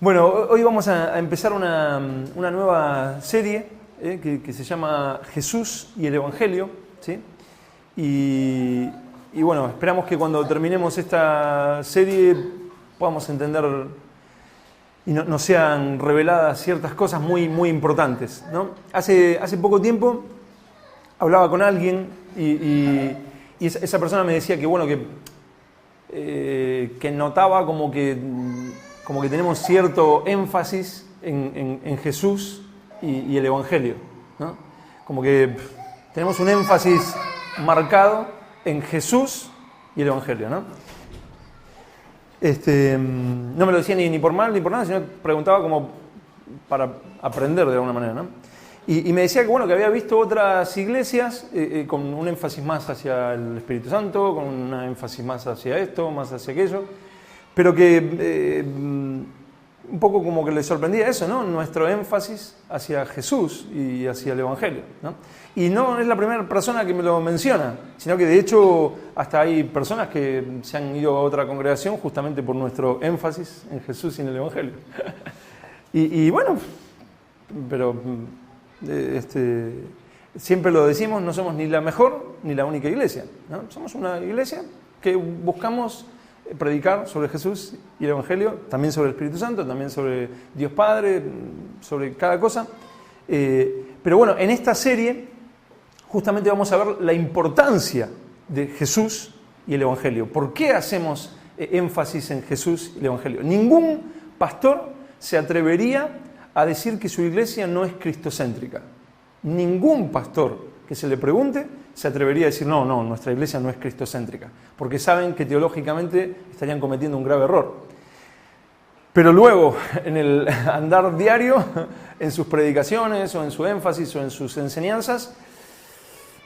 Bueno, hoy vamos a empezar una nueva serie que se llama Jesús y el Evangelio, ¿sí? Y bueno, esperamos que cuando terminemos esta serie podamos entender y nos sean reveladas ciertas cosas muy importantes, ¿no? Hace poco tiempo hablaba con alguien y esa persona me decía que bueno, que notaba como que tenemos cierto énfasis en Jesús y el Evangelio, ¿no? Como que tenemos un énfasis marcado en Jesús y el Evangelio, ¿no? No me lo decía ni por mal ni por nada, sino preguntaba como para aprender de alguna manera, ¿no? Y me decía que bueno, que había visto otras iglesias con un énfasis más hacia el Espíritu Santo, con un énfasis más hacia esto, más hacia aquello, pero que un poco como que le sorprendía eso, ¿no? Nuestro énfasis hacia Jesús y hacia el Evangelio, ¿no? Y no es la primera persona que me lo menciona, sino que de hecho hasta hay personas que se han ido a otra congregación justamente por nuestro énfasis en Jesús y en el Evangelio. y bueno, pero siempre lo decimos, no somos ni la mejor ni la única iglesia, ¿no? Somos una iglesia que buscamos predicar sobre Jesús y el Evangelio, también sobre el Espíritu Santo, también sobre Dios Padre, sobre cada cosa. Pero bueno, en esta serie justamente vamos a ver la importancia de Jesús y el Evangelio. ¿Por qué hacemos énfasis en Jesús y el Evangelio? Ningún pastor se atrevería a decir que su iglesia no es cristocéntrica. Ningún pastor que se le pregunte se atrevería a decir no, nuestra iglesia no es cristocéntrica, porque saben que teológicamente estarían cometiendo un grave error. Pero luego, en el andar diario, en sus predicaciones o en su énfasis o en sus enseñanzas,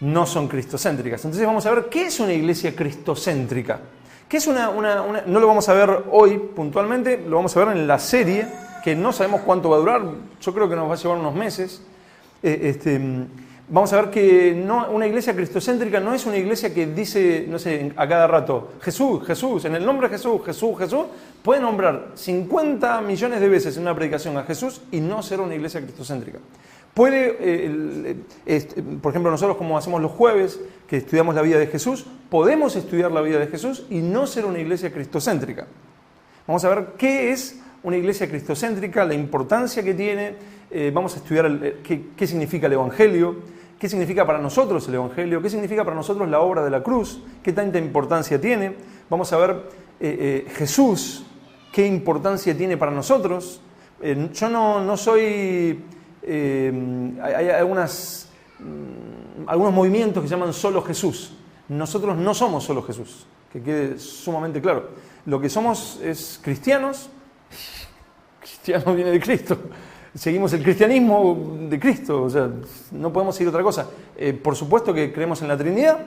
no son cristocéntricas. Entonces vamos a ver qué es una iglesia cristocéntrica. ¿Qué es no lo vamos a ver hoy puntualmente, lo vamos a ver en la serie, que no sabemos cuánto va a durar, yo creo que nos va a llevar unos meses. Vamos a ver que una iglesia cristocéntrica no es una iglesia que dice, no sé, a cada rato, Jesús, en el nombre de Jesús. Puede nombrar 50 millones de veces en una predicación a Jesús y no ser una iglesia cristocéntrica. Puede, por ejemplo, nosotros como hacemos los jueves, que estudiamos la vida de Jesús, podemos estudiar la vida de Jesús y no ser una iglesia cristocéntrica. Vamos a ver qué es una iglesia cristocéntrica, la importancia que tiene. Vamos a estudiar qué significa el Evangelio, qué significa para nosotros el Evangelio, qué significa para nosotros la obra de la cruz, qué tanta importancia tiene. Vamos a ver Jesús, qué importancia tiene para nosotros. Yo no soy... hay algunos movimientos que se llaman solo Jesús. Nosotros no somos solo Jesús, que quede sumamente claro. Lo que somos es cristianos. Cristiano viene de Cristo. Seguimos el cristianismo de Cristo, o sea, no podemos seguir otra cosa. Por supuesto que creemos en la Trinidad,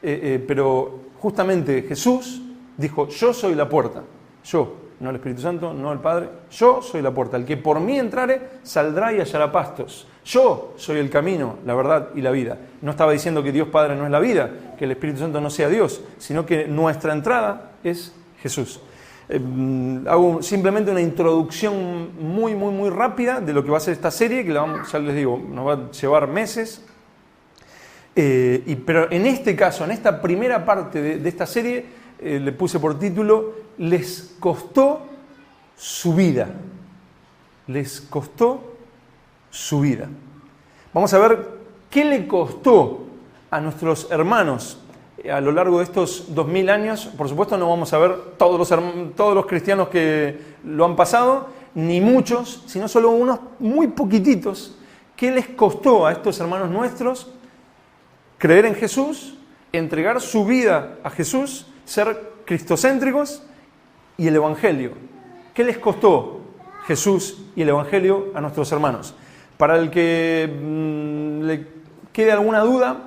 pero justamente Jesús dijo, yo soy la puerta. Yo, no el Espíritu Santo, no el Padre, yo soy la puerta. El que por mí entrare, saldrá y hallará pastos. Yo soy el camino, la verdad y la vida. No estaba diciendo que Dios Padre no es la vida, que el Espíritu Santo no sea Dios, sino que nuestra entrada es Jesús. Hago simplemente una introducción muy rápida de lo que va a ser esta serie, que ya les digo, nos va a llevar meses. Pero en este caso, en esta primera parte de esta serie, le puse por título, les costó su vida. Les costó su vida. Vamos a ver qué le costó a nuestros hermanos a lo largo de estos 2000 años. Por supuesto no vamos a ver todos los cristianos que lo han pasado, ni muchos, sino solo unos muy poquititos. ¿Qué les costó a estos hermanos nuestros creer en Jesús, entregar su vida a Jesús, ser cristocéntricos y el Evangelio? ¿Qué les costó Jesús y el Evangelio a nuestros hermanos? Para el que le quede alguna duda,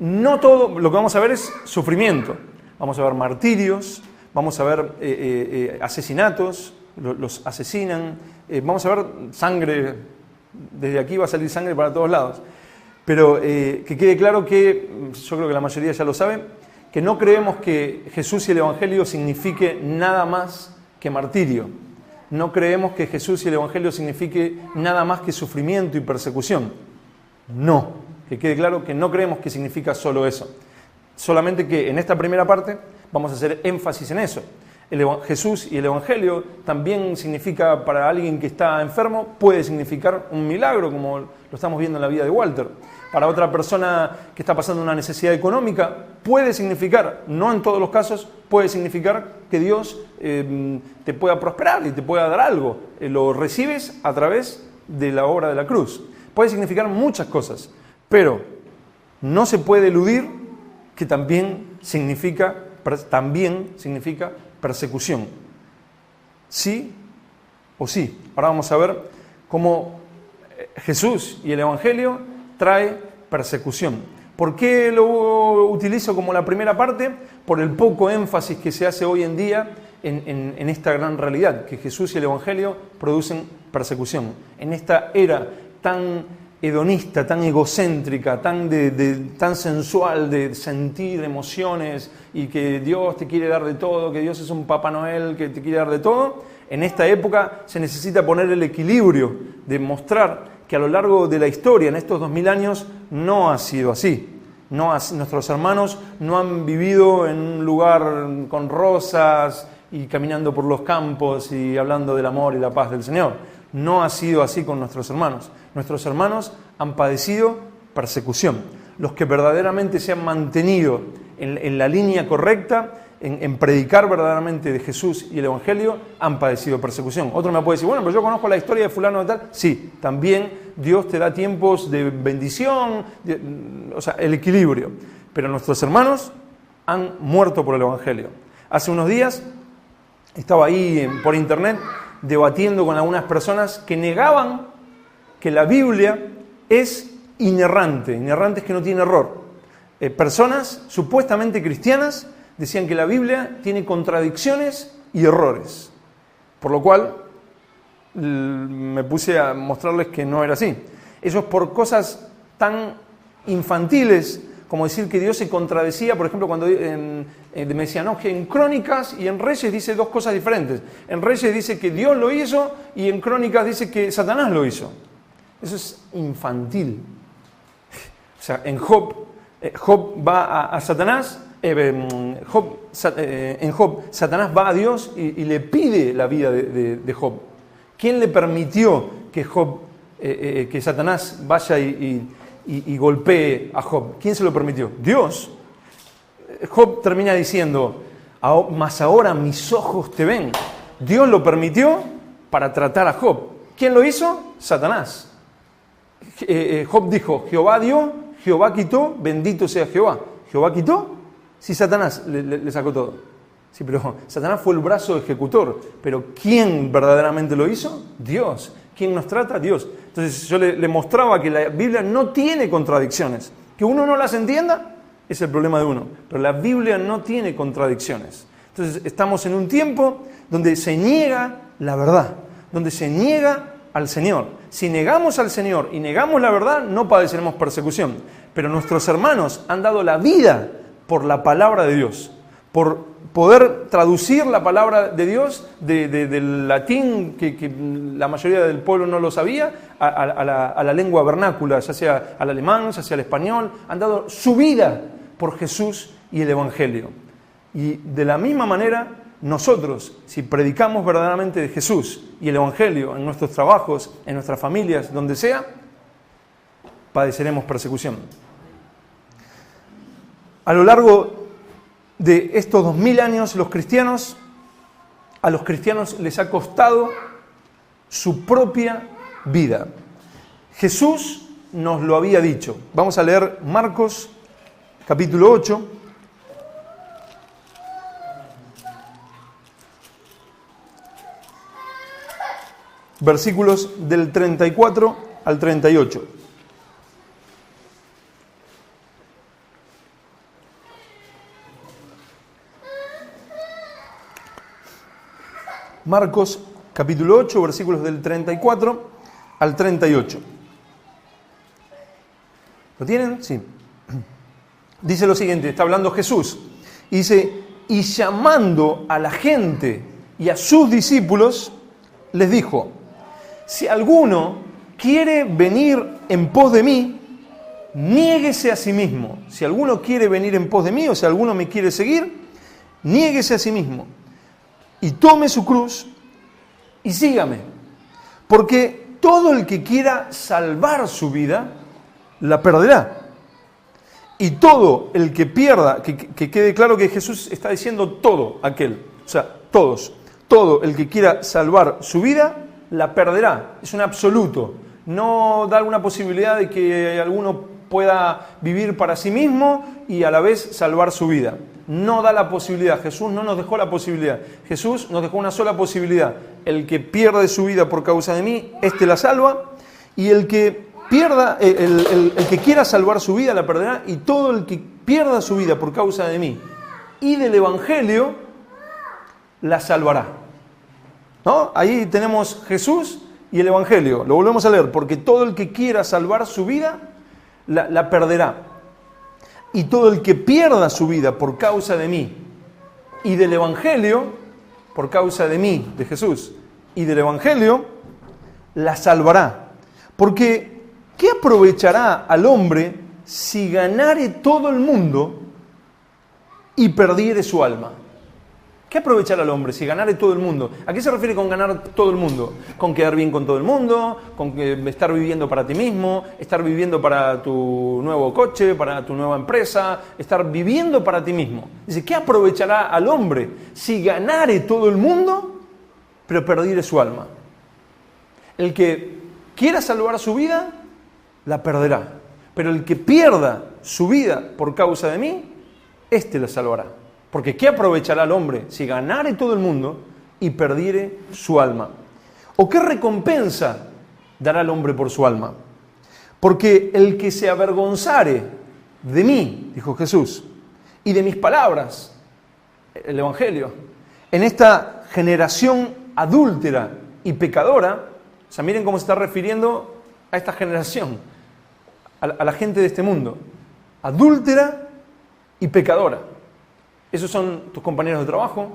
no todo lo que vamos a ver es sufrimiento. Vamos a ver martirios, vamos a ver asesinatos, los asesinan, vamos a ver sangre, desde aquí va a salir sangre para todos lados. Pero que quede claro que, yo creo que la mayoría ya lo sabe, que no creemos que Jesús y el Evangelio signifique nada más que martirio. no creemos que Jesús y el Evangelio signifique nada más que sufrimiento y persecución. No, que quede claro que no creemos que significa solo eso. Solamente que en esta primera parte vamos a hacer énfasis en eso. Jesús y el Evangelio también significa, para alguien que está enfermo, puede significar un milagro, como lo estamos viendo en la vida de Walter. Para otra persona que está pasando una necesidad económica, puede significar, no en todos los casos, puede significar que Dios te pueda prosperar y te pueda dar algo. Lo recibes a través de la obra de la cruz. Puede significar muchas cosas, pero no se puede eludir que también significa persecución. Sí o sí. Ahora vamos a ver cómo Jesús y el Evangelio trae persecución. ¿Por qué lo utilizo como la primera parte? Por el poco énfasis que se hace hoy en día en esta gran realidad, que Jesús y el Evangelio producen persecución. En esta era tan hedonista, tan egocéntrica, tan sensual de sentir emociones y que Dios te quiere dar de todo, que Dios es un Papá Noel que te quiere dar de todo, en esta época se necesita poner el equilibrio de mostrar que a lo largo de la historia, en estos 2000 años, no ha sido así. Nuestros hermanos no han vivido en un lugar con rosas y caminando por los campos y hablando del amor y la paz del Señor. No ha sido así con nuestros hermanos. Nuestros hermanos han padecido persecución. Los que verdaderamente se han mantenido en la línea correcta, en predicar verdaderamente de Jesús y el Evangelio, han padecido persecución. Otro me puede decir, bueno, pero yo conozco la historia de fulano de tal. Sí, también Dios te da tiempos de bendición, o sea, el equilibrio. Pero nuestros hermanos han muerto por el Evangelio. Hace unos días estaba ahí por internet debatiendo con algunas personas que negaban que la Biblia es inerrante. Inerrante es que no tiene error. Personas supuestamente cristianas decían que la Biblia tiene contradicciones y errores. Por lo cual me puse a mostrarles que no era así. Eso es por cosas tan infantiles como decir que Dios se contradecía, por ejemplo, cuando me decían, no, que en Crónicas y en Reyes dice dos cosas diferentes. En Reyes dice que Dios lo hizo y en Crónicas dice que Satanás lo hizo. Eso es infantil. O sea, en Job va a Satanás, en Job, Satanás va a Dios y le pide la vida de Job. ¿Quién le permitió que que Satanás vaya y golpee a Job? ¿Quién se lo permitió? Dios. Job termina diciendo, mas ahora mis ojos te ven. Dios lo permitió para tratar a Job. ¿Quién lo hizo? Satanás. Job dijo, Jehová dio, Jehová quitó, bendito sea Jehová. ¿Jehová quitó? Sí, Satanás le sacó todo. Sí, pero Satanás fue el brazo ejecutor. Pero ¿quién verdaderamente lo hizo? Dios. ¿Quién nos trata? Dios. Entonces yo le mostraba que la Biblia no tiene contradicciones. Que uno no las entienda es el problema de uno. Pero la Biblia no tiene contradicciones. Entonces estamos en un tiempo donde se niega la verdad, donde se niega al Señor. Si negamos al Señor y negamos la verdad, no padeceremos persecución. Pero nuestros hermanos han dado la vida por la palabra de Dios, por poder traducir la palabra de Dios del latín, que la mayoría del pueblo no lo sabía, a la lengua vernácula, ya sea al alemán, ya sea al español. Han dado su vida por Jesús y el Evangelio. Y de la misma manera, nosotros, si predicamos verdaderamente de Jesús y el Evangelio en nuestros trabajos, en nuestras familias, donde sea, padeceremos persecución. A lo largo de estos 2000 años, a los cristianos les ha costado su propia vida. Jesús nos lo había dicho. Vamos a leer Marcos, capítulo 8. Versículos del 34 al 38. Marcos, capítulo 8, versículos del 34 al 38. ¿Lo tienen? Sí. Dice lo siguiente, está hablando Jesús. Dice, y llamando a la gente y a sus discípulos, les dijo: si alguno quiere venir en pos de mí, niéguese a sí mismo. Si alguno quiere venir en pos de mí, o si alguno me quiere seguir, niéguese a sí mismo y tome su cruz y sígame. Porque todo el que quiera salvar su vida, la perderá. Y todo el que pierda, que quede claro que Jesús está diciendo todo aquel, o sea, todos, todo el que quiera salvar su vida, la perderá. Es un absoluto. No da alguna posibilidad de que alguno pueda vivir para sí mismo y a la vez salvar su vida. No da la posibilidad. Jesús no nos dejó la posibilidad. Jesús nos dejó una sola posibilidad. El que pierde su vida por causa de mí, este la salva. Y el que pierda, el que quiera salvar su vida, la perderá. Y todo el que pierda su vida por causa de mí y del Evangelio, la salvará. ¿No? Ahí tenemos Jesús y el Evangelio. Lo volvemos a leer. Porque todo el que quiera salvar su vida, la perderá. Y todo el que pierda su vida por causa de mí y del Evangelio, por causa de mí, de Jesús, y del Evangelio, la salvará. Porque, ¿qué aprovechará al hombre si ganare todo el mundo y perdiere su alma? ¿Qué aprovechará al hombre si ganare todo el mundo? ¿A qué se refiere con ganar todo el mundo? Con quedar bien con todo el mundo, con estar viviendo para ti mismo, estar viviendo para tu nuevo coche, para tu nueva empresa, estar viviendo para ti mismo. Dice, ¿qué aprovechará al hombre si ganare todo el mundo, pero perdiere su alma? El que quiera salvar su vida, la perderá. Pero el que pierda su vida por causa de mí, este la salvará. Porque ¿qué aprovechará el hombre si ganare todo el mundo y perdiere su alma? ¿O qué recompensa dará el hombre por su alma? Porque el que se avergonzare de mí, dijo Jesús, y de mis palabras, el Evangelio, en esta generación adúltera y pecadora, o sea, miren cómo se está refiriendo a esta generación, a la gente de este mundo, adúltera y pecadora. Esos son tus compañeros de trabajo,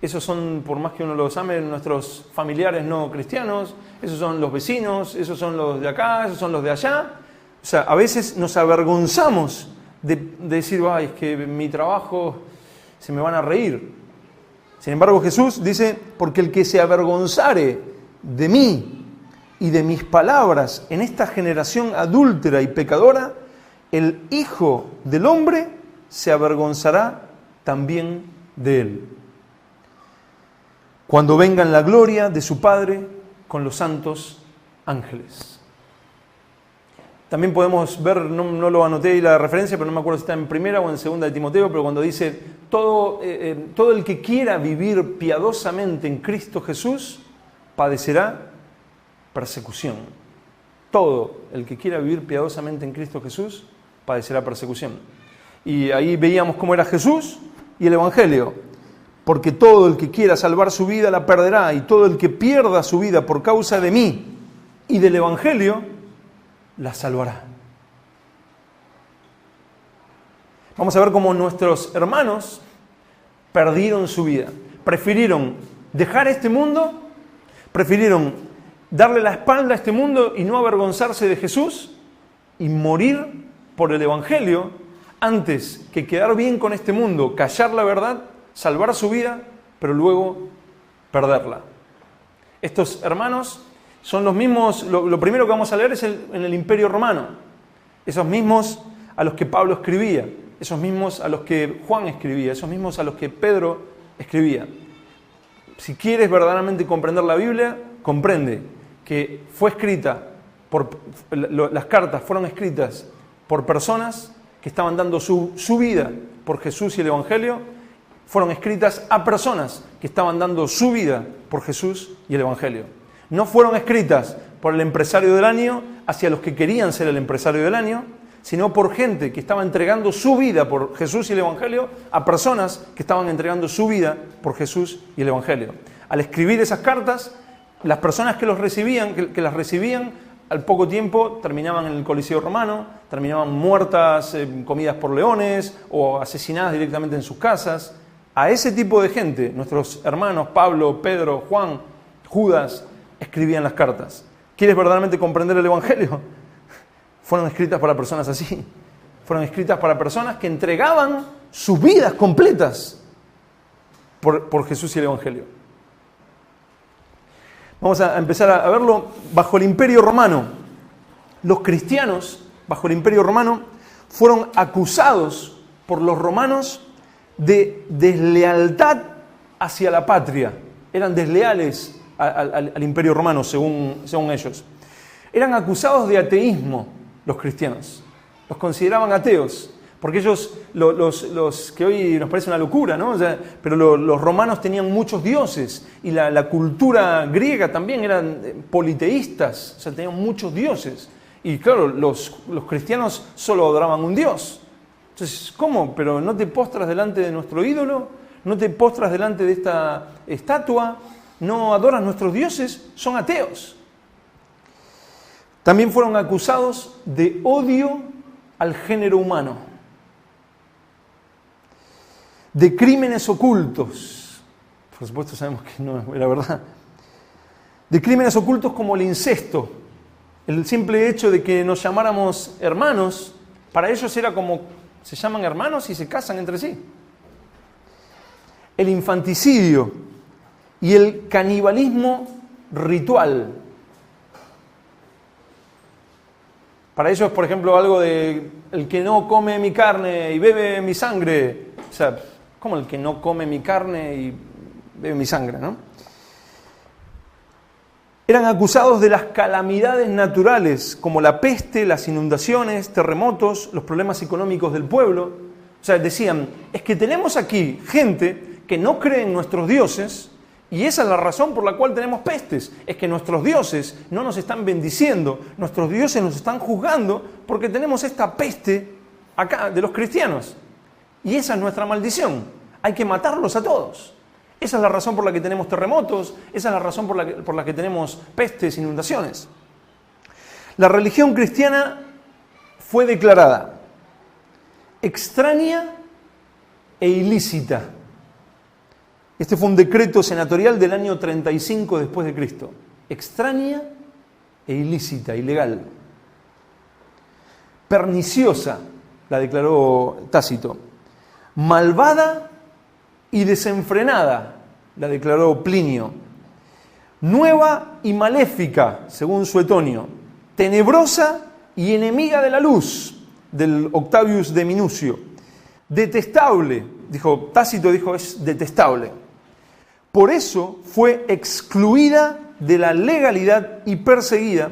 esos son, por más que uno los ame, nuestros familiares no cristianos, esos son los vecinos, esos son los de acá, esos son los de allá. O sea, a veces nos avergonzamos de decir, ay, es que mi trabajo se me van a reír. Sin embargo, Jesús dice, porque el que se avergonzare de mí y de mis palabras en esta generación adúltera y pecadora, el Hijo del Hombre se avergonzará también de él, cuando venga en la gloria de su Padre con los santos ángeles. También podemos ver, no lo anoté ahí la referencia, pero no me acuerdo si está en primera o en segunda de Timoteo, pero cuando dice, todo el que quiera vivir piadosamente en Cristo Jesús, padecerá persecución. Todo el que quiera vivir piadosamente en Cristo Jesús, padecerá persecución. Y ahí veíamos cómo era Jesús y el Evangelio. Porque todo el que quiera salvar su vida la perderá, y todo el que pierda su vida por causa de mí y del Evangelio, la salvará. Vamos a ver cómo nuestros hermanos perdieron su vida. Prefirieron dejar este mundo, prefirieron darle la espalda a este mundo y no avergonzarse de Jesús y morir por el Evangelio, antes que quedar bien con este mundo, callar la verdad, salvar su vida, pero luego perderla. Estos hermanos son los mismos, lo primero que vamos a leer es en el Imperio Romano, esos mismos a los que Pablo escribía, esos mismos a los que Juan escribía, esos mismos a los que Pedro escribía. Si quieres verdaderamente comprender la Biblia, comprende que fue escrita, las cartas fueron escritas por personas que estaban dando su vida por Jesús y el Evangelio, fueron escritas a personas que estaban dando su vida por Jesús y el Evangelio. No fueron escritas por el empresario del año hacia los que querían ser el empresario del año, sino por gente que estaba entregando su vida por Jesús y el Evangelio a personas que estaban entregando su vida por Jesús y el Evangelio. Al escribir esas cartas, las personas que las recibían, al poco tiempo terminaban en el Coliseo Romano, terminaban muertas, comidas por leones o asesinadas directamente en sus casas. A ese tipo de gente, nuestros hermanos Pablo, Pedro, Juan, Judas escribían las cartas. ¿Quieres verdaderamente comprender el Evangelio? Fueron escritas para personas así. Fueron escritas para personas que entregaban sus vidas completas por Jesús y el Evangelio. Vamos a empezar a verlo bajo el Imperio Romano. Los cristianos, bajo el Imperio Romano, fueron acusados por los romanos de deslealtad hacia la patria. Eran desleales al Imperio Romano, según ellos. Eran acusados de ateísmo los cristianos. Los consideraban ateos, porque ellos, los que hoy nos parece una locura, ¿no? O sea, pero los romanos tenían muchos dioses, y la cultura griega también eran politeístas, o sea, tenían muchos dioses. Y claro, los cristianos solo adoraban un dios. Entonces, ¿cómo? ¿Pero no te postras delante de nuestro ídolo? ¿No te postras delante de esta estatua? ¿No adoras nuestros dioses? Son ateos. También fueron acusados de odio al género humano, de crímenes ocultos. Por supuesto sabemos que no era verdad. De crímenes ocultos como el incesto. El simple hecho de que nos llamáramos hermanos, para ellos era como se llaman hermanos y se casan entre sí. El infanticidio y el canibalismo ritual. Para ellos, por ejemplo, algo de el que no come mi carne y bebe mi sangre. O sea, ¿cómo el que no come mi carne y bebe mi sangre, no? Eran acusados de las calamidades naturales, como la peste, las inundaciones, terremotos, los problemas económicos del pueblo. O sea, decían, es que tenemos aquí gente que no cree en nuestros dioses, y esa es la razón por la cual tenemos pestes. Es que nuestros dioses no nos están bendiciendo, nuestros dioses nos están juzgando, porque tenemos esta peste acá de los cristianos. Y esa es nuestra maldición. Hay que matarlos a todos. Esa es la razón por la que tenemos terremotos, esa es la razón por la que tenemos pestes, inundaciones. La religión cristiana fue declarada extraña e ilícita. Este fue un decreto senatorial del año 35 después de Cristo. Extraña e ilícita, ilegal. Perniciosa, la declaró Tácito. Malvada y desenfrenada, la declaró Plinio. Nueva y maléfica, según Suetonio. Tenebrosa y enemiga de la luz, del Octavius de Minucio. Detestable, dijo Tácito, dijo es detestable. Por eso fue excluida de la legalidad y perseguida,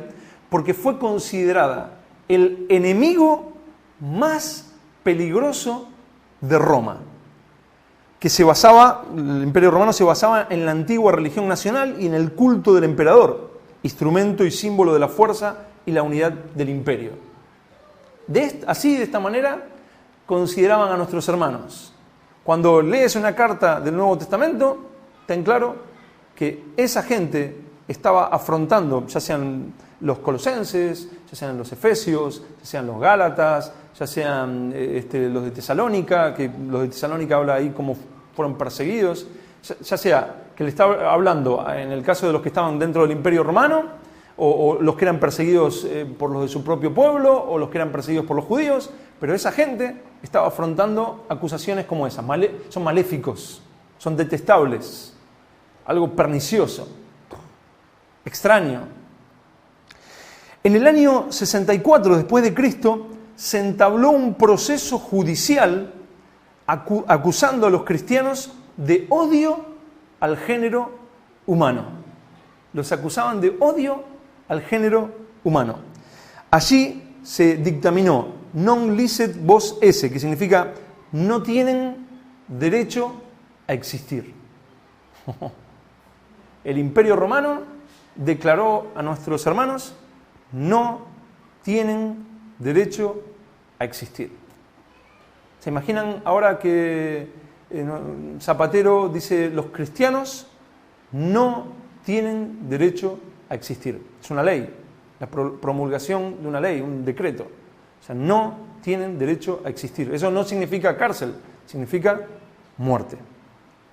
porque fue considerada el enemigo más peligroso de Roma, que el Imperio Romano se basaba en la antigua religión nacional y en el culto del emperador, instrumento y símbolo de la fuerza y la unidad del imperio. De esta manera, consideraban a nuestros hermanos. Cuando lees una carta del Nuevo Testamento, ten claro que esa gente estaba afrontando, ya sean los colosenses, ya sean los efesios, ya sean los gálatas, ya sean los de Tesalónica, que los de Tesalónica habla ahí cómo fueron perseguidos, ya sea que le está hablando en el caso de los que estaban dentro del Imperio Romano, o los que eran perseguidos por los de su propio pueblo, o los que eran perseguidos por los judíos, pero esa gente estaba afrontando acusaciones como esas. Son maléficos, son detestables, algo pernicioso, extraño. En el año 64 después de Cristo se entabló un proceso judicial acusando a los cristianos de odio al género humano. Los acusaban de odio al género humano. Allí se dictaminó non licet vos esse, que significa no tienen derecho a existir. El Imperio Romano declaró a nuestros hermanos no tienen derecho a existir. ¿Se imaginan ahora que Zapatero dice los cristianos no tienen derecho a existir? Es una ley, la promulgación de una ley, un decreto. O sea, no tienen derecho a existir. Eso no significa cárcel, significa muerte.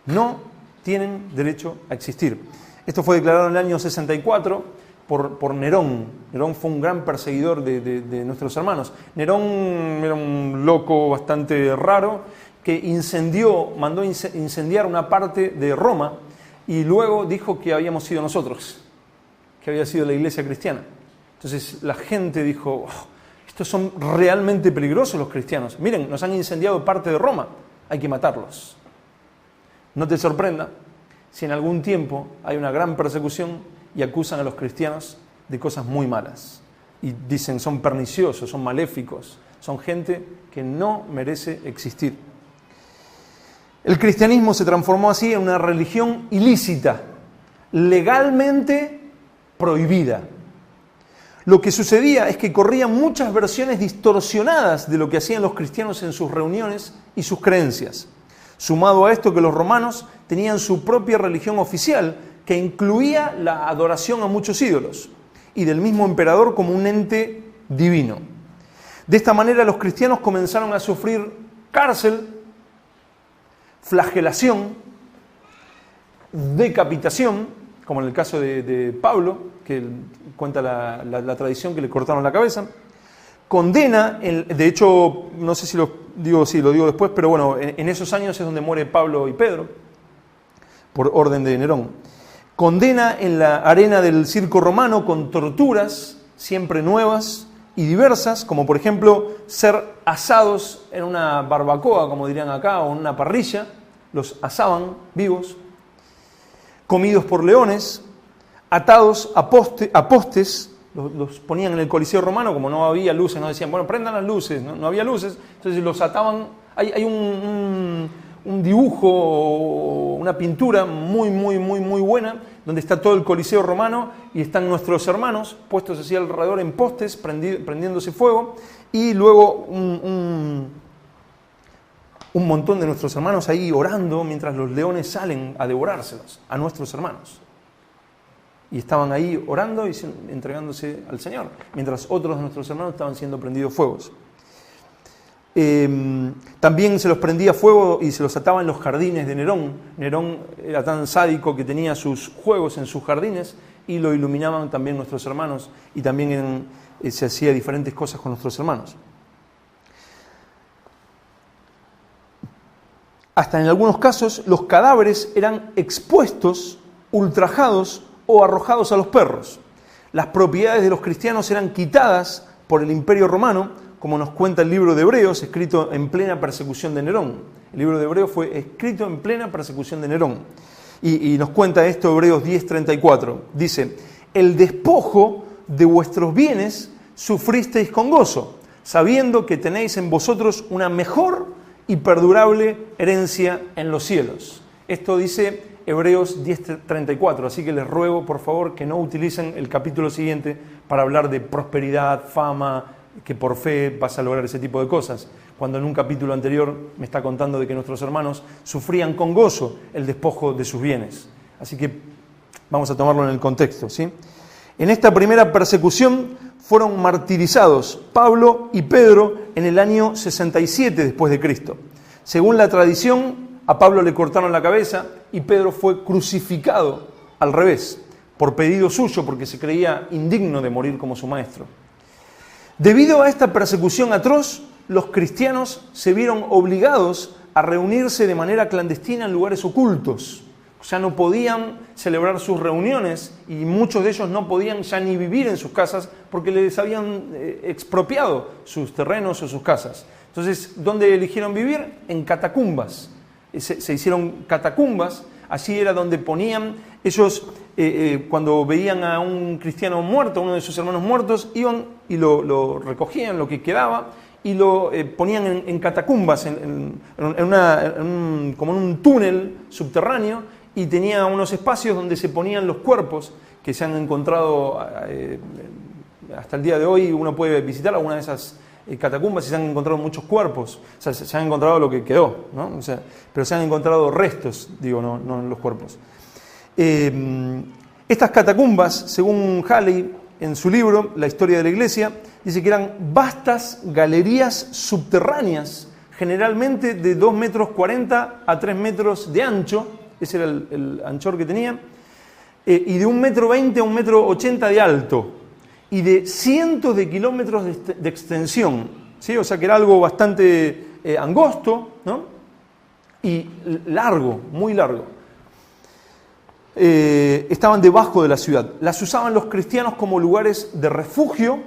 No tienen derecho a existir. Esto fue declarado en el año 64 por Nerón. Nerón fue un gran perseguidor de nuestros hermanos. Nerón era un loco bastante raro que mandó incendiar una parte de Roma y luego dijo que habíamos sido nosotros, que había sido la iglesia cristiana. Entonces la gente dijo, estos son realmente peligrosos los cristianos. Miren, nos han incendiado parte de Roma, hay que matarlos. No te sorprenda si en algún tiempo hay una gran persecución y acusan a los cristianos de cosas muy malas. Y dicen, son perniciosos, son maléficos, son gente que no merece existir. El cristianismo se transformó así en una religión ilícita, legalmente prohibida. Lo que sucedía es que corrían muchas versiones distorsionadas de lo que hacían los cristianos en sus reuniones y sus creencias. Sumado a esto que los romanos tenían su propia religión oficial que incluía la adoración a muchos ídolos y del mismo emperador como un ente divino. De esta manera los cristianos comenzaron a sufrir cárcel, flagelación, decapitación, como en el caso de Pablo, que cuenta la tradición que le cortaron la cabeza, condena, de hecho, no sé si lo digo después, pero bueno, en esos años es donde muere Pablo y Pedro, por orden de Nerón. Condena en la arena del circo romano con torturas siempre nuevas y diversas, como por ejemplo ser asados en una barbacoa, como dirían acá, o en una parrilla, los asaban vivos, comidos por leones, atados a postes, los ponían en el Coliseo romano, como no había luces, no decían, bueno, prendan las luces, no había luces, entonces los ataban. Hay un dibujo, una pintura muy buena, donde está todo el Coliseo romano y están nuestros hermanos puestos así alrededor en postes, prendiéndose fuego, y luego un montón de nuestros hermanos ahí orando mientras los leones salen a devorárselos, a nuestros hermanos. Y estaban ahí orando y entregándose al Señor, mientras otros de nuestros hermanos estaban siendo prendidos fuegos. También se los prendía fuego y se los ataba en los jardines de Nerón. Nerón era tan sádico que tenía sus juegos en sus jardines y lo iluminaban también nuestros hermanos, y también se hacía diferentes cosas con nuestros hermanos. Hasta en algunos casos los cadáveres eran expuestos, ultrajados o arrojados a los perros. Las propiedades de los cristianos eran quitadas por el Imperio Romano, como nos cuenta el libro de Hebreos, escrito en plena persecución de Nerón. El libro de Hebreos fue escrito en plena persecución de Nerón. Y nos cuenta esto Hebreos 10:34. Dice, el despojo de vuestros bienes sufristeis con gozo, sabiendo que tenéis en vosotros una mejor y perdurable herencia en los cielos. Esto dice Hebreos 10:34, así que les ruego por favor que no utilicen el capítulo siguiente para hablar de prosperidad, fama, que por fe vas a lograr ese tipo de cosas, cuando en un capítulo anterior me está contando de que nuestros hermanos sufrían con gozo el despojo de sus bienes. Así que vamos a tomarlo en el contexto, ¿sí? En esta primera persecución fueron martirizados Pablo y Pedro en el año 67 después de Cristo. Según la tradición, a Pablo le cortaron la cabeza y Pedro fue crucificado al revés, por pedido suyo, porque se creía indigno de morir como su maestro. Debido a esta persecución atroz, los cristianos se vieron obligados a reunirse de manera clandestina en lugares ocultos. Ya no podían celebrar sus reuniones y muchos de ellos no podían ya ni vivir en sus casas porque les habían expropiado sus terrenos o sus casas. Entonces, ¿dónde eligieron vivir? En catacumbas. Se hicieron catacumbas, allí era donde ponían, ellos cuando veían a un cristiano muerto, a uno de sus hermanos muertos, iban y lo recogían, lo que quedaba, y lo ponían en catacumbas, como en un túnel subterráneo, y tenía unos espacios donde se ponían los cuerpos que se han encontrado hasta el día de hoy. Uno puede visitar alguna de esas catacumbas y se han encontrado muchos cuerpos. O sea, se han encontrado lo que quedó, ¿no? O sea, pero se han encontrado restos, digo, no los cuerpos. Estas catacumbas, según Halley, en su libro La historia de la Iglesia, dice que eran vastas galerías subterráneas, generalmente de 2,40 metros a 3 metros de ancho. Ese era el anchor que tenía, y de 1,20 m a 1,80 m de alto, y de cientos de kilómetros de extensión, ¿sí? O sea que era algo bastante angosto, ¿no? Y largo, muy largo. Estaban debajo de la ciudad. Las usaban los cristianos como lugares de refugio,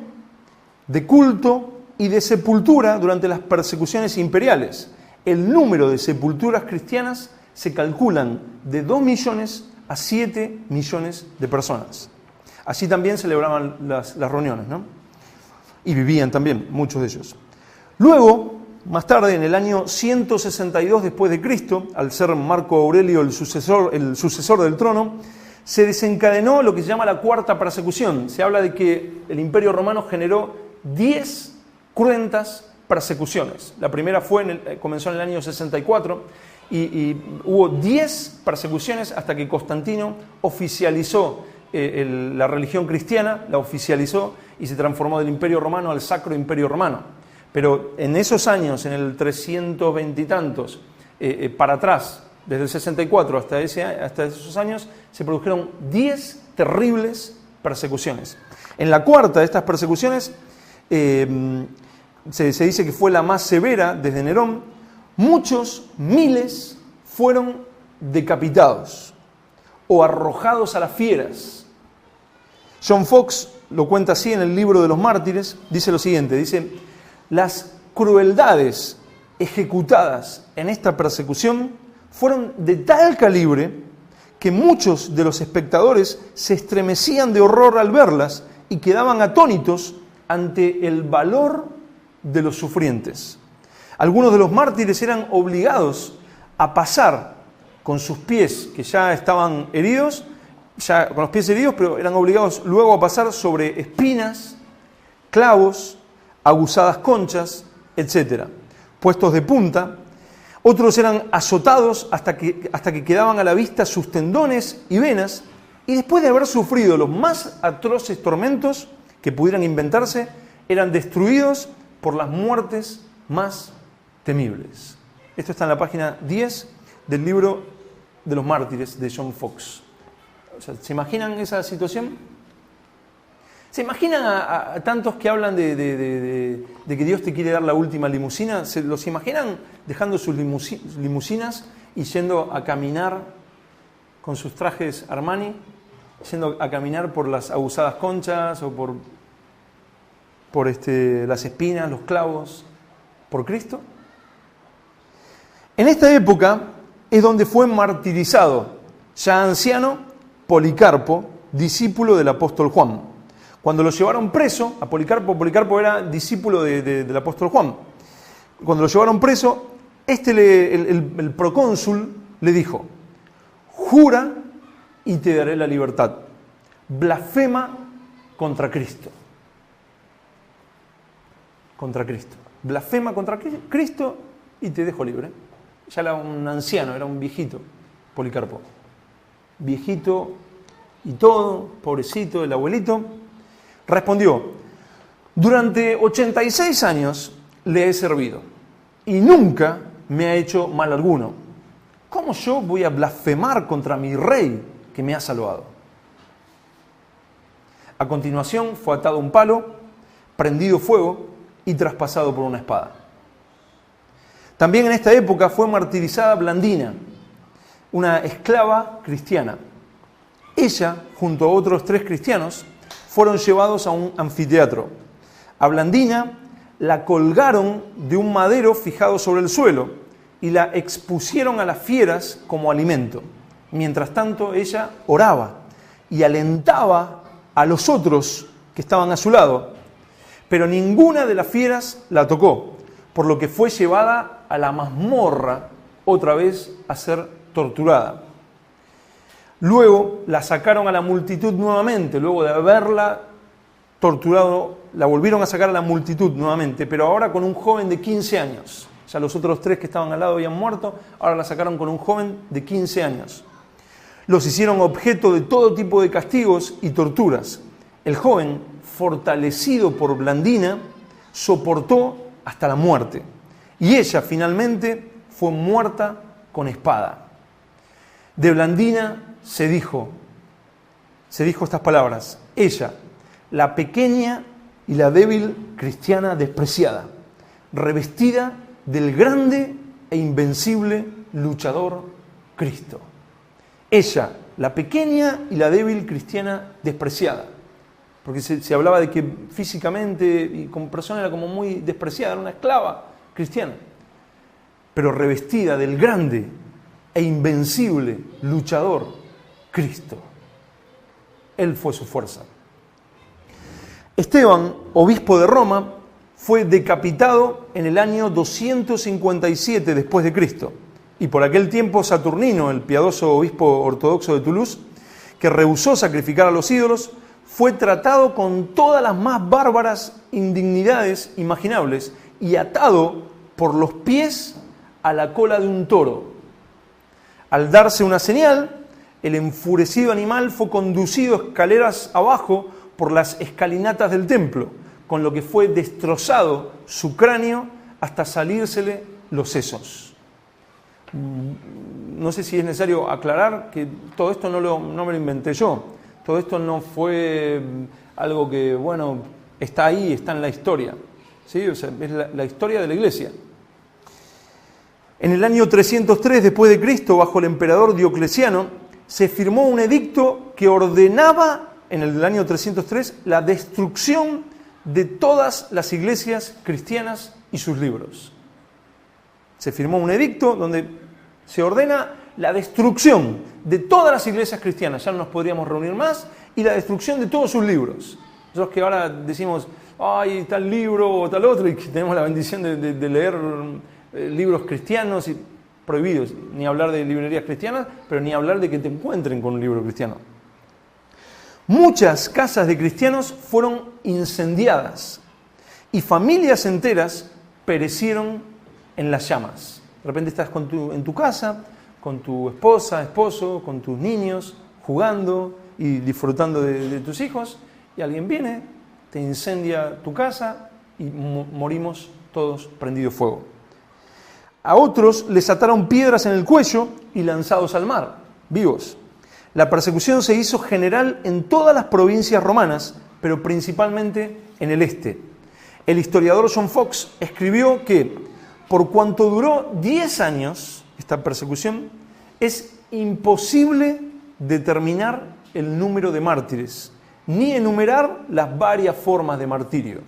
de culto y de sepultura durante las persecuciones imperiales. El número de sepulturas cristianas se calculan de 2 millones a 7 millones de personas. Así también celebraban las reuniones, ¿no? Y vivían también muchos de ellos. Luego, más tarde, en el año 162 después de Cristo, al ser Marco Aurelio el sucesor del trono, se desencadenó lo que se llama la cuarta persecución. Se habla de que el Imperio Romano generó 10 cruentas persecuciones. La primera comenzó en el año 64 y hubo 10 persecuciones hasta que Constantino oficializó la religión cristiana, la oficializó y se transformó del Imperio Romano al Sacro Imperio Romano. Pero en esos años, en el 320 y tantos, para atrás, desde el 64 hasta esos años, se produjeron 10 terribles persecuciones. En la cuarta de estas persecuciones, se dice que fue la más severa desde Nerón, muchos miles fueron decapitados o arrojados a las fieras. John Fox lo cuenta así en el libro de los mártires, dice lo siguiente, dice: las crueldades ejecutadas en esta persecución fueron de tal calibre que muchos de los espectadores se estremecían de horror al verlas y quedaban atónitos ante el valor de los sufrientes. Algunos de los mártires eran obligados a pasar con sus pies, que ya estaban heridos, ya con los pies heridos, pero eran obligados luego a pasar sobre espinas, clavos, aguzadas conchas, etc., puestos de punta. Otros eran azotados hasta que quedaban a la vista sus tendones y venas, y después de haber sufrido los más atroces tormentos que pudieran inventarse, eran destruidos por las muertes más temibles. Esto está en la página 10 del libro de los mártires de John Fox. O sea, ¿se imaginan esa situación? ¿Se imaginan a tantos que hablan de que Dios te quiere dar la última limusina? ¿Los imaginan dejando sus limusinas y yendo a caminar con sus trajes Armani? Yendo a caminar por las abusadas conchas o por las espinas, los clavos, por Cristo. En esta época es donde fue martirizado, ya anciano, Policarpo, discípulo del apóstol Juan. Cuando lo llevaron preso, a Policarpo era discípulo del apóstol Juan. Cuando lo llevaron preso, el procónsul le dijo: jura y te daré la libertad. Blasfema contra Cristo. Contra Cristo. Blasfema contra Cristo y te dejo libre. Ya era un anciano, era un viejito, Policarpo. Viejito y todo, pobrecito, el abuelito. Respondió: durante 86 años le he servido y nunca me ha hecho mal alguno. ¿Cómo yo voy a blasfemar contra mi rey que me ha salvado? A continuación fue atado a un palo, prendido fuego y traspasado por una espada. También en esta época fue martirizada Blandina, una esclava cristiana. Ella, junto a otros 3 cristianos, fueron llevados a un anfiteatro. A Blandina la colgaron de un madero fijado sobre el suelo y la expusieron a las fieras como alimento. Mientras tanto, ella oraba y alentaba a los otros que estaban a su lado, pero ninguna de las fieras la tocó, por lo que fue llevada a la mazmorra otra vez a ser torturada. Luego la sacaron a la multitud nuevamente, luego de haberla torturado, la volvieron a sacar a la multitud nuevamente, pero ahora con un joven de 15 años. Ya los otros 3 que estaban al lado habían muerto, ahora la sacaron con un joven de 15 años. Los hicieron objeto de todo tipo de castigos y torturas. El joven, fortalecido por Blandina, soportó hasta la muerte. Y ella finalmente fue muerta con espada. De Blandina se dijo: se dijo estas palabras: ella, la pequeña y la débil cristiana despreciada, revestida del grande e invencible luchador Cristo. Ella, la pequeña y la débil cristiana despreciada. Porque se hablaba de que físicamente y como persona era como muy despreciada, era una esclava cristiana. Pero revestida del grande e invencible luchador Cristo. Él fue su fuerza. Esteban, obispo de Roma, fue decapitado en el año 257 después de Cristo. Y por aquel tiempo Saturnino, el piadoso obispo ortodoxo de Toulouse, que rehusó sacrificar a los ídolos, fue tratado con todas las más bárbaras indignidades imaginables y atado por los pies a la cola de un toro. Al darse una señal, el enfurecido animal fue conducido escaleras abajo por las escalinatas del templo, con lo que fue destrozado su cráneo hasta salírsele los sesos. No sé si es necesario aclarar que todo esto no me lo inventé yo. Todo esto no fue algo que, bueno, está ahí, está en la historia. ¿Sí? O sea, es la historia de la Iglesia. En el año 303 después de Cristo, bajo el emperador Diocleciano, se firmó un edicto que ordenaba, en el año 303, la destrucción de todas las iglesias cristianas y sus libros. Se firmó un edicto donde se ordena la destrucción de todas las iglesias cristianas, ya no nos podríamos reunir más, y la destrucción de todos sus libros. Nosotros que ahora decimos, ay, tal libro o tal otro, y que tenemos la bendición de leer libros cristianos y prohibidos, ni hablar de librerías cristianas, pero ni hablar de que te encuentren con un libro cristiano. Muchas casas de cristianos fueron incendiadas y familias enteras perecieron en las llamas. De repente estás en tu casa, con tu esposa, esposo, con tus niños, jugando y disfrutando de tus hijos, y alguien viene, te incendia tu casa y morimos todos prendidos fuego. A otros les ataron piedras en el cuello y lanzados al mar, vivos. La persecución se hizo general en todas las provincias romanas, pero principalmente en el este. El historiador John Fox escribió que, por cuanto duró 10 años esta persecución, es imposible determinar el número de mártires, ni enumerar las varias formas de martirio.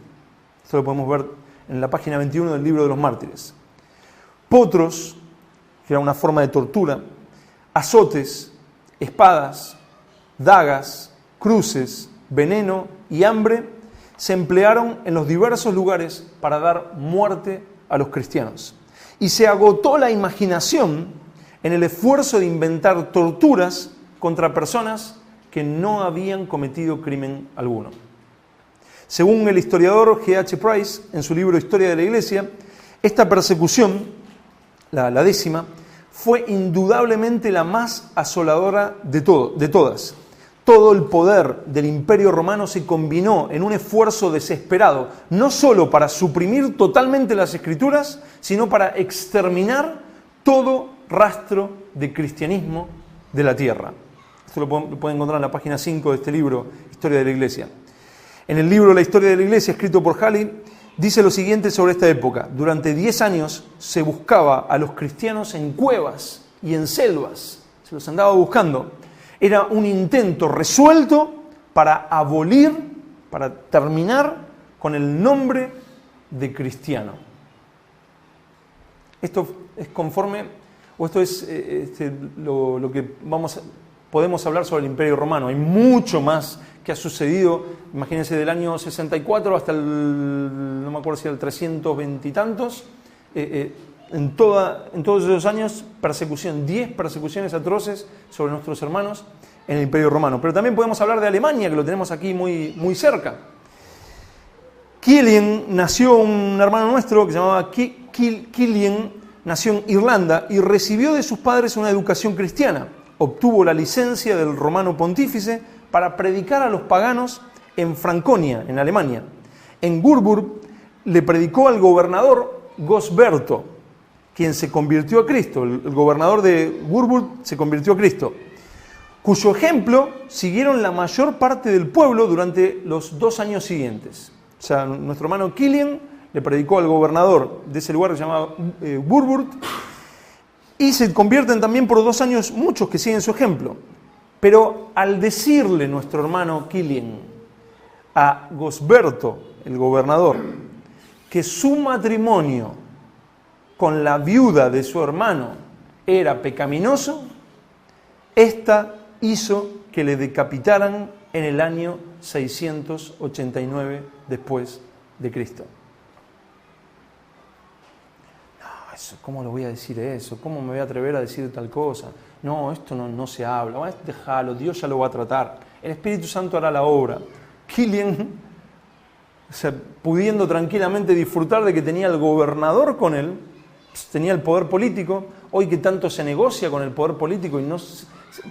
Esto lo podemos ver en la página 21 del libro de los mártires. Potros, que era una forma de tortura, azotes, espadas, dagas, cruces, veneno y hambre se emplearon en los diversos lugares para dar muerte a los cristianos. Y se agotó la imaginación en el esfuerzo de inventar torturas contra personas que no habían cometido crimen alguno. Según el historiador G.H. Price, en su libro Historia de la Iglesia, esta persecución, la 10ª, fue indudablemente la más asoladora de todas. Todo el poder del Imperio Romano se combinó en un esfuerzo desesperado, no solo para suprimir totalmente las Escrituras, sino para exterminar todo rastro de cristianismo de la tierra. Esto lo pueden encontrar en la página 5 de este libro, Historia de la Iglesia. En el libro La Historia de la Iglesia, escrito por Halley, dice lo siguiente sobre esta época. Durante 10 años se buscaba a los cristianos en cuevas y en selvas. Se los andaba buscando. Era un intento resuelto para abolir, para terminar con el nombre de cristiano. Esto es conforme, o esto es lo que podemos hablar sobre el Imperio Romano. Hay mucho más que ha sucedido, imagínense, del año 64 hasta no me acuerdo si era el 320 y tantos, en todos esos años, 10 persecuciones atroces sobre nuestros hermanos en el Imperio Romano. Pero también podemos hablar de Alemania, que lo tenemos aquí muy, muy cerca. Killian nació, un hermano nuestro que se llamaba Killian, nació en Irlanda y recibió de sus padres una educación cristiana. Obtuvo la licencia del romano pontífice para predicar a los paganos en Franconia, en Alemania. En Würzburg le predicó al gobernador Gosberto, quien se convirtió a Cristo. El gobernador de Würzburg se convirtió a Cristo. cuyo ejemplo siguieron la mayor parte del pueblo durante los 2 años siguientes. O sea, nuestro hermano Kilian le predicó al gobernador de ese lugar que se llamaba Burburt, y se convierten también por 2 años muchos que siguen su ejemplo. Pero al decirle nuestro hermano Kilian a Gosberto, el gobernador, que su matrimonio con la viuda de su hermano era pecaminoso, esta hizo que le decapitaran en el año 689 después de Cristo. No, eso, ¿cómo lo voy a decir eso? ¿Cómo me voy a atrever a decir tal cosa? No, esto no se habla. Déjalo, Dios ya lo va a tratar. El Espíritu Santo hará la obra. Kilian, o sea, pudiendo tranquilamente disfrutar de que tenía el gobernador con él, tenía el poder político, hoy que tanto se negocia con el poder político y no,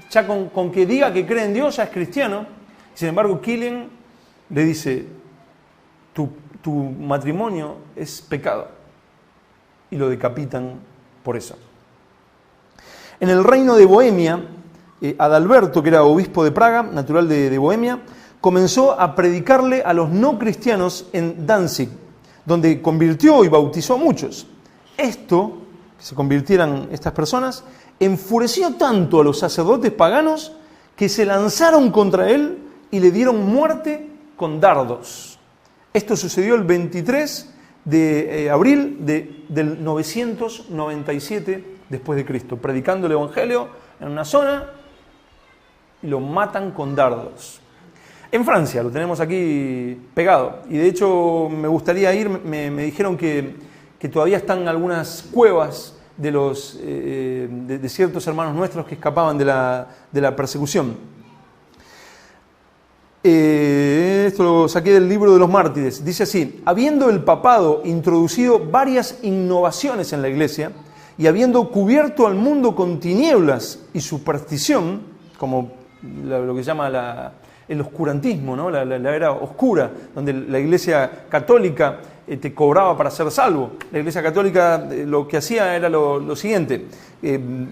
ya con que diga que cree en Dios ya es cristiano. Sin embargo, Kilian le dice, tu matrimonio es pecado, y lo decapitan por eso. En el reino de Bohemia, Adalberto, que era obispo de Praga, natural de Bohemia, comenzó a predicarle a los no cristianos en Danzig, donde convirtió y bautizó a muchos. Esto, que se convirtieran estas personas, enfureció tanto a los sacerdotes paganos que se lanzaron contra él y le dieron muerte con dardos. Esto sucedió el 23 de abril del 997 después de Cristo, predicando el Evangelio en una zona y lo matan con dardos. En Francia, lo tenemos aquí pegado, y de hecho me gustaría ir, me dijeron que todavía están algunas cuevas de ciertos hermanos nuestros que escapaban de la persecución. Esto lo saqué del libro de los mártires. Dice así: habiendo el papado introducido varias innovaciones en la iglesia y habiendo cubierto al mundo con tinieblas y superstición, como lo que se llama el oscurantismo, ¿no? la era oscura, donde la iglesia católica te cobraba para ser salvo. La iglesia católica lo que hacía era lo siguiente: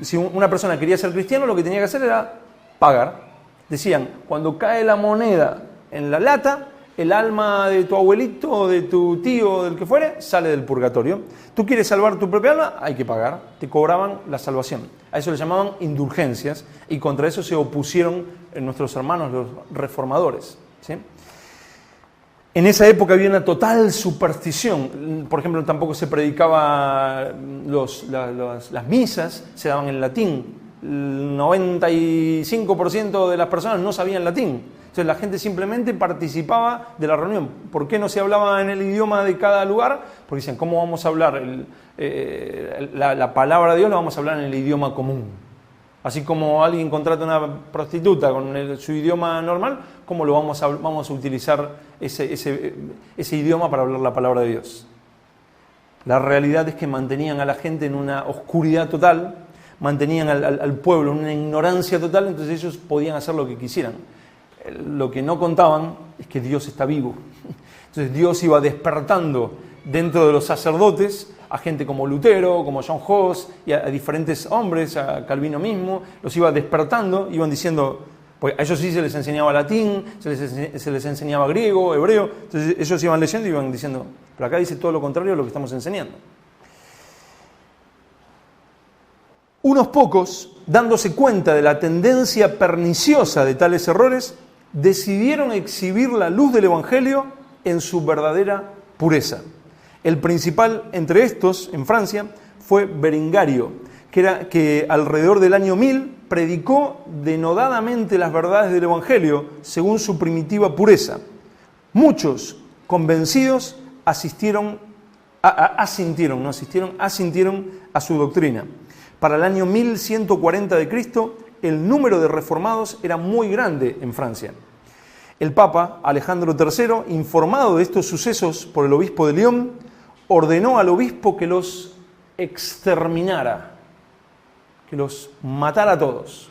si una persona quería ser cristiano, lo que tenía que hacer era pagar. Decían, cuando cae la moneda en la lata, el alma de tu abuelito o de tu tío o del que fuere sale del purgatorio. Tú quieres salvar tu propia alma, hay que pagar. Te cobraban la salvación. A eso le llamaban indulgencias, y contra eso se opusieron nuestros hermanos los reformadores, ¿sí? En esa época había una total superstición. Por ejemplo, tampoco se predicaba, las misas se daban en latín. El 95% de las personas no sabían latín. Entonces la gente simplemente participaba de la reunión. ¿Por qué no se hablaba en el idioma de cada lugar? Porque decían, ¿cómo vamos a hablar la palabra de Dios? La vamos a hablar en el idioma común. Así como alguien contrata una prostituta con su idioma normal, ¿cómo lo vamos a utilizar ese idioma para hablar la palabra de Dios? La realidad es que mantenían a la gente en una oscuridad total, mantenían al pueblo en una ignorancia total, entonces ellos podían hacer lo que quisieran. Lo que no contaban es que Dios está vivo. Entonces Dios iba despertando dentro de los sacerdotes a gente como Lutero, como John Hus, y a diferentes hombres, a Calvino mismo, los iba despertando, iban diciendo, pues a ellos sí se les enseñaba latín, se les enseñaba griego, hebreo, entonces ellos iban leyendo y iban diciendo, pero acá dice todo lo contrario a lo que estamos enseñando. Unos pocos, dándose cuenta de la tendencia perniciosa de tales errores, decidieron exhibir la luz del Evangelio en su verdadera pureza. El principal entre estos, en Francia, fue Berengario, que alrededor del año 1000 predicó denodadamente las verdades del Evangelio según su primitiva pureza. Muchos convencidos asintieron a su doctrina. Para el año 1140 de Cristo, el número de reformados era muy grande en Francia. El Papa Alejandro III, informado de estos sucesos por el obispo de Lyon, ordenó al obispo que los exterminara, que los matara a todos,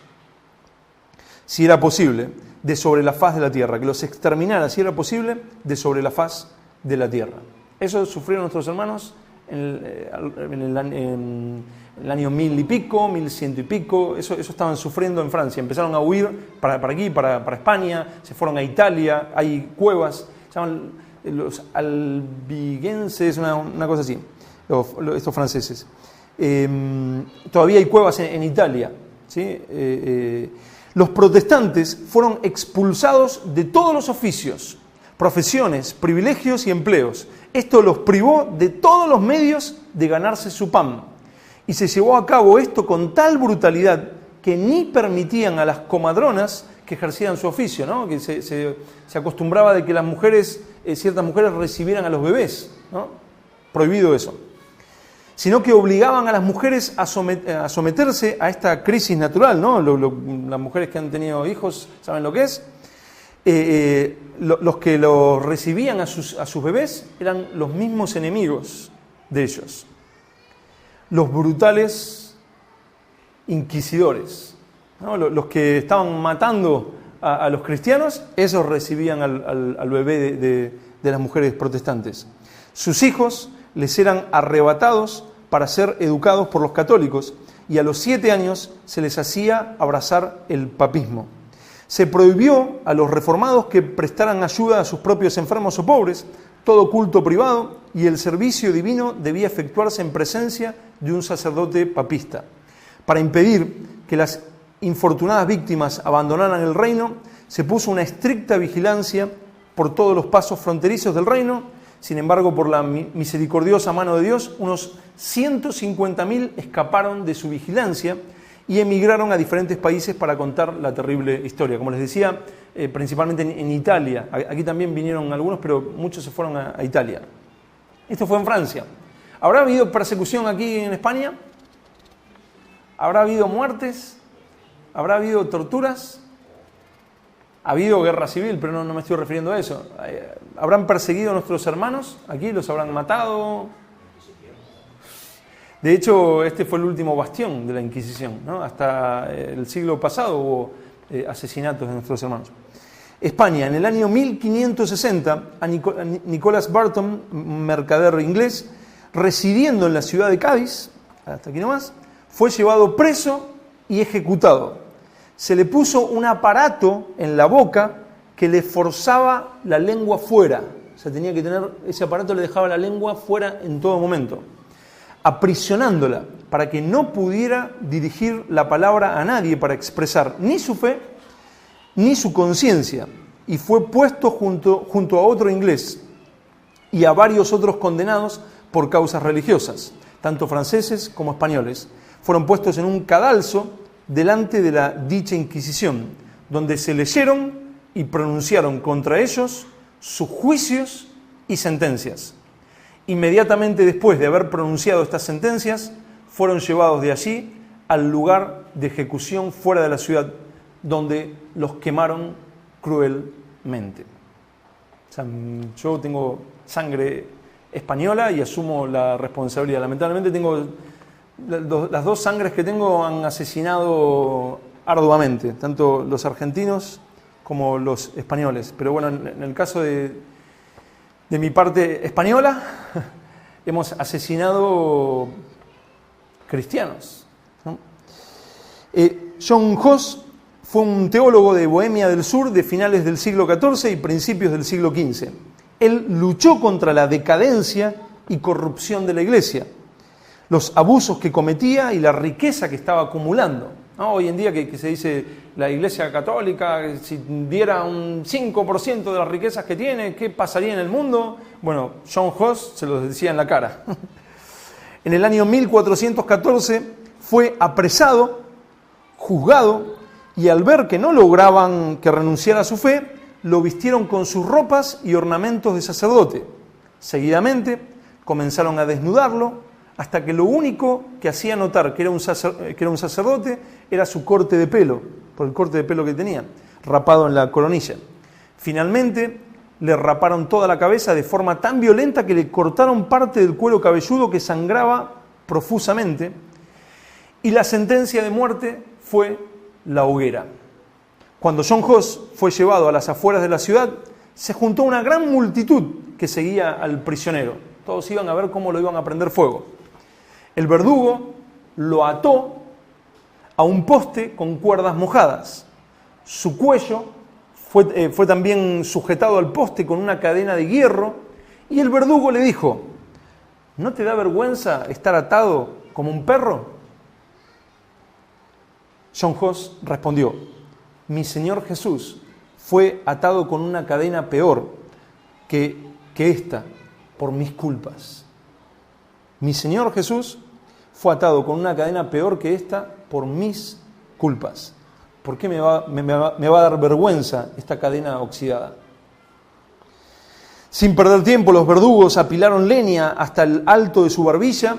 si era posible, de sobre la faz de la tierra, que los exterminara, si era posible, de sobre la faz de la tierra. Eso sufrieron nuestros hermanos en el año 1000 y pico, 1100 y pico, eso estaban sufriendo en Francia. Empezaron a huir para aquí, para España, se fueron a Italia, hay cuevas, se llaman los albigenses, una cosa así, estos franceses. Todavía hay cuevas en Italia, ¿sí? Los protestantes fueron expulsados de todos los oficios, profesiones, privilegios y empleos. Esto los privó de todos los medios de ganarse su pan. Y se llevó a cabo esto con tal brutalidad que ni permitían a las comadronas que ejercieran su oficio, ¿no? Que se acostumbraba de que las mujeres, ciertas mujeres recibieran a los bebés, ¿no? Prohibido eso. Sino que obligaban a las mujeres a someterse a esta crisis natural, ¿no? Las mujeres que han tenido hijos saben lo que es. Los que los recibían a sus bebés eran los mismos enemigos de ellos. Los brutales inquisidores, ¿no? Los que estaban matando a los cristianos, esos recibían al bebé de las mujeres protestantes. Sus hijos les eran arrebatados para ser educados por los católicos y a los 7 años se les hacía abrazar el papismo. Se prohibió a los reformados que prestaran ayuda a sus propios enfermos o pobres, todo culto privado, y el servicio divino debía efectuarse en presencia de un sacerdote papista. Para impedir que las infortunadas víctimas abandonaran el reino, se puso una estricta vigilancia por todos los pasos fronterizos del reino. Sin embargo, por la misericordiosa mano de Dios, unos 150.000 escaparon de su vigilancia y emigraron a diferentes países para contar la terrible historia. Como les decía, principalmente en Italia. Aquí también vinieron algunos, pero muchos se fueron a Italia. Esto fue en Francia. ¿Habrá habido persecución aquí en España? ¿Habrá habido muertes? ¿Habrá habido torturas? Ha habido guerra civil, pero no me estoy refiriendo a eso. ¿Habrán perseguido a nuestros hermanos? ¿Aquí los habrán matado? De hecho, este fue el último bastión de la Inquisición, ¿no? Hasta el siglo pasado hubo asesinatos de nuestros hermanos. España, en el año 1560, a Nicholas Barton, mercader inglés, residiendo en la ciudad de Cádiz, hasta aquí nomás, fue llevado preso y ejecutado. Se le puso un aparato en la boca que le forzaba la lengua fuera. O sea, tenía que tener, ese aparato le dejaba la lengua fuera en todo momento, aprisionándola para que no pudiera dirigir la palabra a nadie para expresar ni su fe ni su conciencia, y fue puesto junto a otro inglés y a varios otros condenados por causas religiosas, tanto franceses como españoles. Fueron puestos en un cadalso delante de la dicha Inquisición, donde se leyeron y pronunciaron contra ellos sus juicios y sentencias. Inmediatamente después de haber pronunciado estas sentencias, fueron llevados de allí al lugar de ejecución fuera de la ciudad, donde los quemaron cruelmente. O sea, yo tengo sangre española y asumo la responsabilidad. Lamentablemente las dos sangres que tengo han asesinado arduamente, tanto los argentinos como los españoles. Pero bueno, en el caso de mi parte española, hemos asesinado cristianos, ¿no? John Hus fue un teólogo de Bohemia del Sur de finales del siglo XIV y principios del siglo XV. Él luchó contra la decadencia y corrupción de la Iglesia, los abusos que cometía y la riqueza que estaba acumulando, ¿no? Hoy en día que se dice la Iglesia Católica, si diera un 5% de las riquezas que tiene, ¿qué pasaría en el mundo? Bueno, John Hus se lo decía en la cara. En el año 1414 fue apresado, juzgado, y al ver que no lograban que renunciara a su fe, lo vistieron con sus ropas y ornamentos de sacerdote. Seguidamente comenzaron a desnudarlo, hasta que lo único que hacía notar que era un sacerdote era su corte de pelo, por el corte de pelo que tenía, rapado en la coronilla. Finalmente le raparon toda la cabeza de forma tan violenta que le cortaron parte del cuero cabelludo que sangraba profusamente, y la sentencia de muerte fue la hoguera. Cuando John Hus fue llevado a las afueras de la ciudad, se juntó una gran multitud que seguía al prisionero. Todos iban a ver cómo lo iban a prender fuego. El verdugo lo ató a un poste con cuerdas mojadas. Su cuello fue también sujetado al poste con una cadena de hierro, y el verdugo le dijo: ¿no te da vergüenza estar atado como un perro? John Huss respondió: mi Señor Jesús fue atado con una cadena peor que esta por mis culpas. Mi Señor Jesús fue atado con una cadena peor que esta por mis culpas. ¿Por qué me va a dar vergüenza esta cadena oxidada? Sin perder tiempo, los verdugos apilaron leña hasta el alto de su barbilla.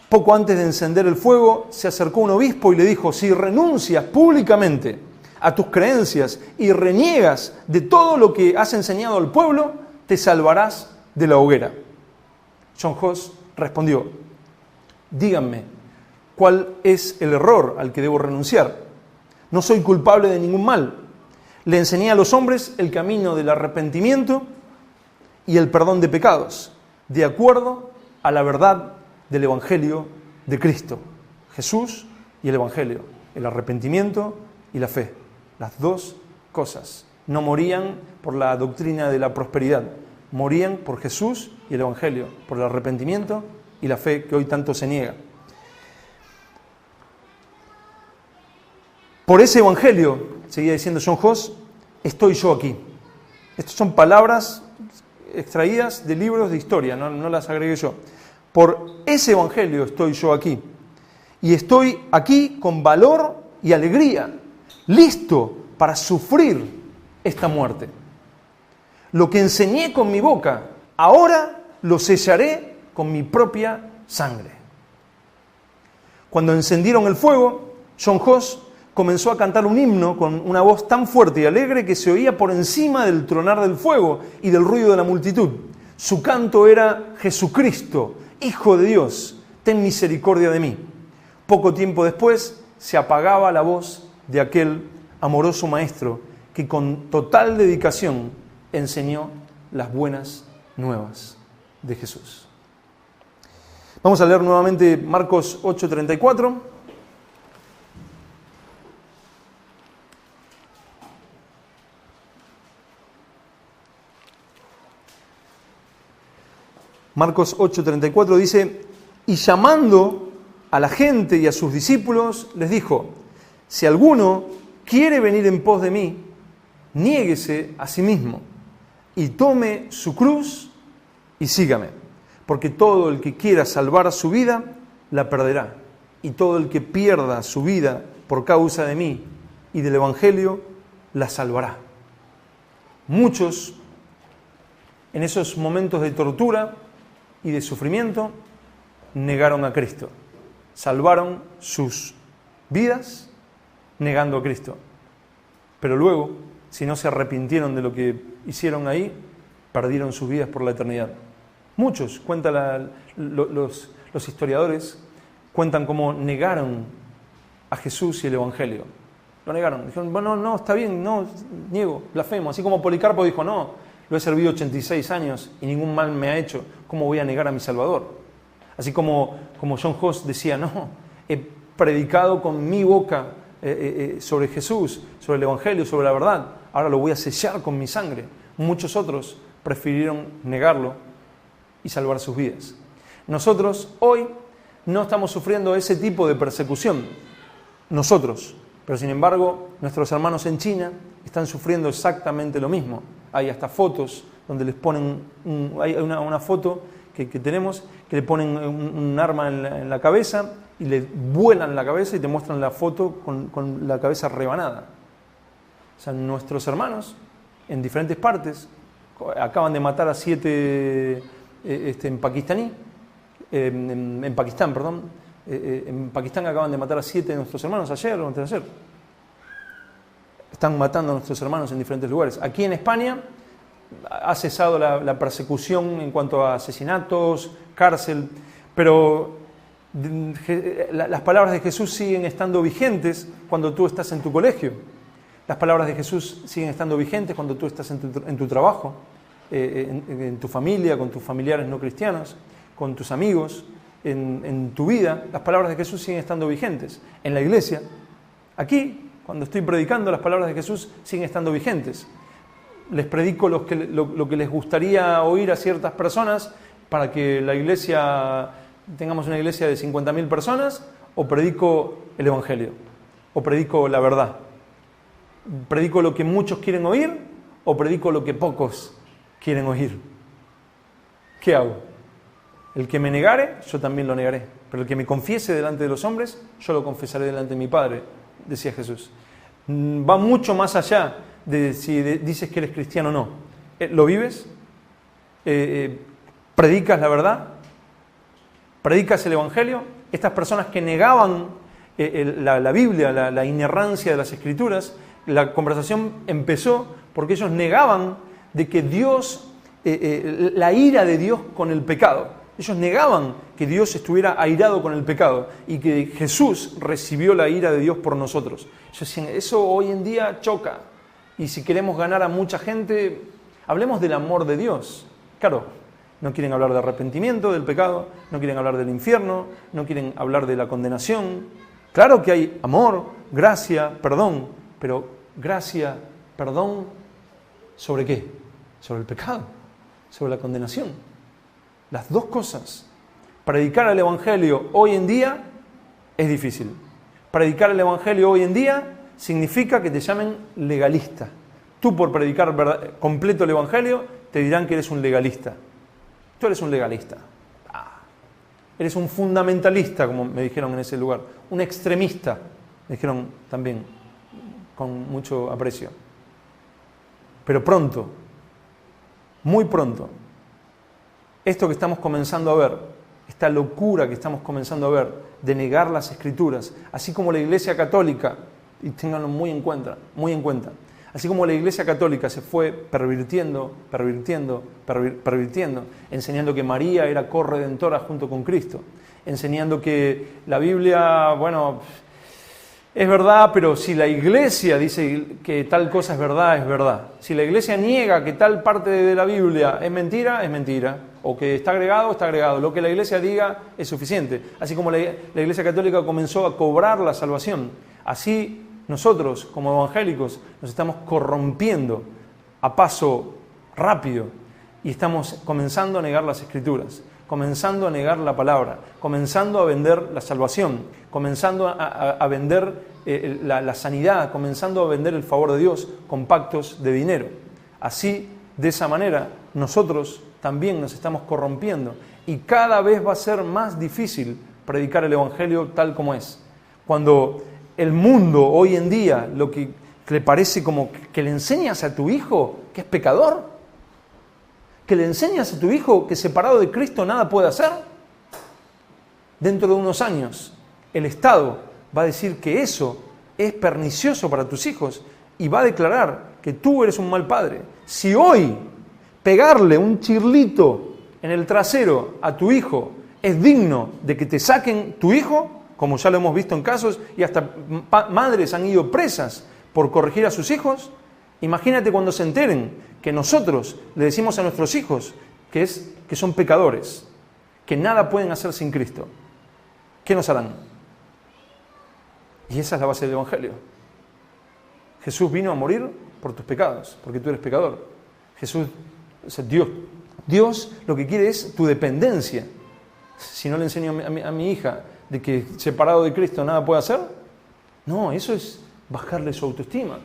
Poco antes de encender el fuego, se acercó un obispo y le dijo: si renuncias públicamente a tus creencias y reniegas de todo lo que has enseñado al pueblo, te salvarás de la hoguera. John Huss respondió: díganme, ¿cuál es el error al que debo renunciar? No soy culpable de ningún mal. Le enseñé a los hombres el camino del arrepentimiento y el perdón de pecados, de acuerdo a la verdad del Evangelio de Cristo. Jesús y el Evangelio, el arrepentimiento y la fe, las dos cosas. No morían por la doctrina de la prosperidad, morían por Jesús y el Evangelio, por el arrepentimiento y la fe que hoy tanto se niega. Por ese Evangelio, seguía diciendo John Huss, estoy yo aquí. Estas son palabras extraídas de libros de historia, no las agregué yo. Por ese Evangelio estoy yo aquí. Y estoy aquí con valor y alegría, listo para sufrir esta muerte. Lo que enseñé con mi boca, ahora lo sellaré con mi propia sangre. Cuando encendieron el fuego, John Huss comenzó a cantar un himno con una voz tan fuerte y alegre que se oía por encima del tronar del fuego y del ruido de la multitud. Su canto era: Jesucristo, Hijo de Dios, ten misericordia de mí. Poco tiempo después se apagaba la voz de aquel amoroso maestro que con total dedicación enseñó las buenas nuevas de Jesús. Vamos a leer nuevamente Marcos 8:34. Marcos 8:34 dice: y llamando a la gente y a sus discípulos, les dijo: si alguno quiere venir en pos de mí, niéguese a sí mismo y tome su cruz y sígame. Porque todo el que quiera salvar su vida, la perderá. Y todo el que pierda su vida por causa de mí y del Evangelio, la salvará. Muchos, en esos momentos de tortura y de sufrimiento, negaron a Cristo. Salvaron sus vidas negando a Cristo. Pero luego, si no se arrepintieron de lo que hicieron ahí, perdieron sus vidas por la eternidad. Muchos, cuentan los historiadores, cuentan cómo negaron a Jesús y el Evangelio. Lo negaron. Dijeron: bueno, no, está bien, no, niego, blasfemo. Así como Policarpo dijo: no, lo he servido 86 años y ningún mal me ha hecho. ¿Cómo voy a negar a mi Salvador? Así como John Huss decía: no, he predicado con mi boca sobre Jesús, sobre el Evangelio, sobre la verdad. Ahora lo voy a sellar con mi sangre. Muchos otros prefirieron negarlo y salvar sus vidas. Nosotros hoy no estamos sufriendo ese tipo de persecución. Nosotros. Pero sin embargo, nuestros hermanos en China están sufriendo exactamente lo mismo. Hay hasta fotos donde les ponen, hay una foto que tenemos, que le ponen un arma en la cabeza y le vuelan la cabeza y te muestran la foto con la cabeza rebanada. O sea, nuestros hermanos en diferentes partes acaban de matar a 7 en Pakistán, perdón. En Pakistán acaban de matar a 7 de nuestros hermanos ayer o antes de ayer. Están matando a nuestros hermanos en diferentes lugares. Aquí en España ha cesado la persecución en cuanto a asesinatos, cárcel, pero las palabras de Jesús siguen estando vigentes cuando tú estás en tu colegio. Las palabras de Jesús siguen estando vigentes cuando tú estás en tu trabajo. en tu familia, con tus familiares no cristianos, con tus amigos, en tu vida, las palabras de Jesús siguen estando vigentes. En la iglesia, aquí, cuando estoy predicando, las palabras de Jesús siguen estando vigentes. Les predico lo que les gustaría oír a ciertas personas para que la iglesia, tengamos una iglesia de 50.000 personas, o predico el Evangelio, o predico la verdad. ¿Predico lo que muchos quieren oír o predico lo que pocos quieren oír? ¿Qué hago? El que me negare, yo también lo negaré. Pero el que me confiese delante de los hombres, yo lo confesaré delante de mi Padre, decía Jesús. Va mucho más allá de si dices que eres cristiano o no. ¿Lo vives? ¿Predicas la verdad? ¿Predicas el Evangelio? Estas personas que negaban la Biblia, la inerrancia de las Escrituras, la conversación empezó porque ellos negaban de que Dios, la ira de Dios con el pecado. Ellos negaban que Dios estuviera airado con el pecado y que Jesús recibió la ira de Dios por nosotros. Ellos decían, eso hoy en día choca. Y si queremos ganar a mucha gente, hablemos del amor de Dios. Claro, no quieren hablar de arrepentimiento del pecado, no quieren hablar del infierno, no quieren hablar de la condenación. Claro que hay amor, gracia, perdón, pero gracia, perdón, ¿sobre qué? Sobre el pecado, sobre la condenación. Las dos cosas. Predicar el Evangelio hoy en día es difícil. Predicar el Evangelio hoy en día significa que te llamen legalista. Tú por predicar completo el Evangelio te dirán que eres un legalista. Tú eres un legalista. Eres un fundamentalista, como me dijeron en ese lugar. Un extremista, me dijeron también, con mucho aprecio. Pero pronto, muy pronto, esto que estamos comenzando a ver, esta locura que estamos comenzando a ver, de negar las Escrituras, así como la Iglesia Católica, y ténganlo muy en cuenta, así como la Iglesia Católica se fue pervirtiendo, enseñando que María era corredentora junto con Cristo, enseñando que la Biblia, bueno, es verdad, pero si la Iglesia dice que tal cosa es verdad, es verdad. Si la Iglesia niega que tal parte de la Biblia es mentira, o que está agregado, está agregado. Lo que la Iglesia diga es suficiente. Así como la Iglesia Católica comenzó a cobrar la salvación, así nosotros, como evangélicos, nos estamos corrompiendo a paso rápido y estamos comenzando a negar las Escrituras, comenzando a negar la palabra, comenzando a vender la salvación, comenzando a vender la sanidad, comenzando a vender el favor de Dios con pactos de dinero. Así, de esa manera, nosotros también nos estamos corrompiendo y cada vez va a ser más difícil predicar el Evangelio tal como es. Cuando el mundo hoy en día lo que le parece como que le enseñas a tu hijo que es pecador, que le enseñas a tu hijo que separado de Cristo nada puede hacer, dentro de unos años el Estado va a decir que eso es pernicioso para tus hijos y va a declarar que tú eres un mal padre. Si hoy pegarle un chirlito en el trasero a tu hijo es digno de que te saquen tu hijo, como ya lo hemos visto en casos, y hasta madres han ido presas por corregir a sus hijos, imagínate cuando se enteren que nosotros le decimos a nuestros hijos que son pecadores, que nada pueden hacer sin Cristo. ¿Qué nos harán? Y esa es la base del Evangelio. Jesús vino a morir por tus pecados, porque tú eres pecador. Jesús, o sea, Dios lo que quiere es tu dependencia. Si no le enseño a mi hija de que separado de Cristo nada puede hacer, no, eso es bajarle su autoestima.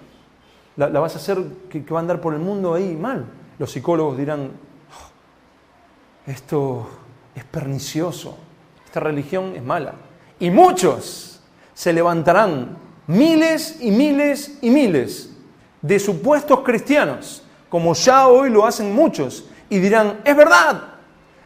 La vas a hacer que va a andar por el mundo ahí mal. Los psicólogos dirán, esto es pernicioso, esta religión es mala. Y muchos se levantarán, miles y miles y miles de supuestos cristianos, como ya hoy lo hacen muchos, y dirán, es verdad,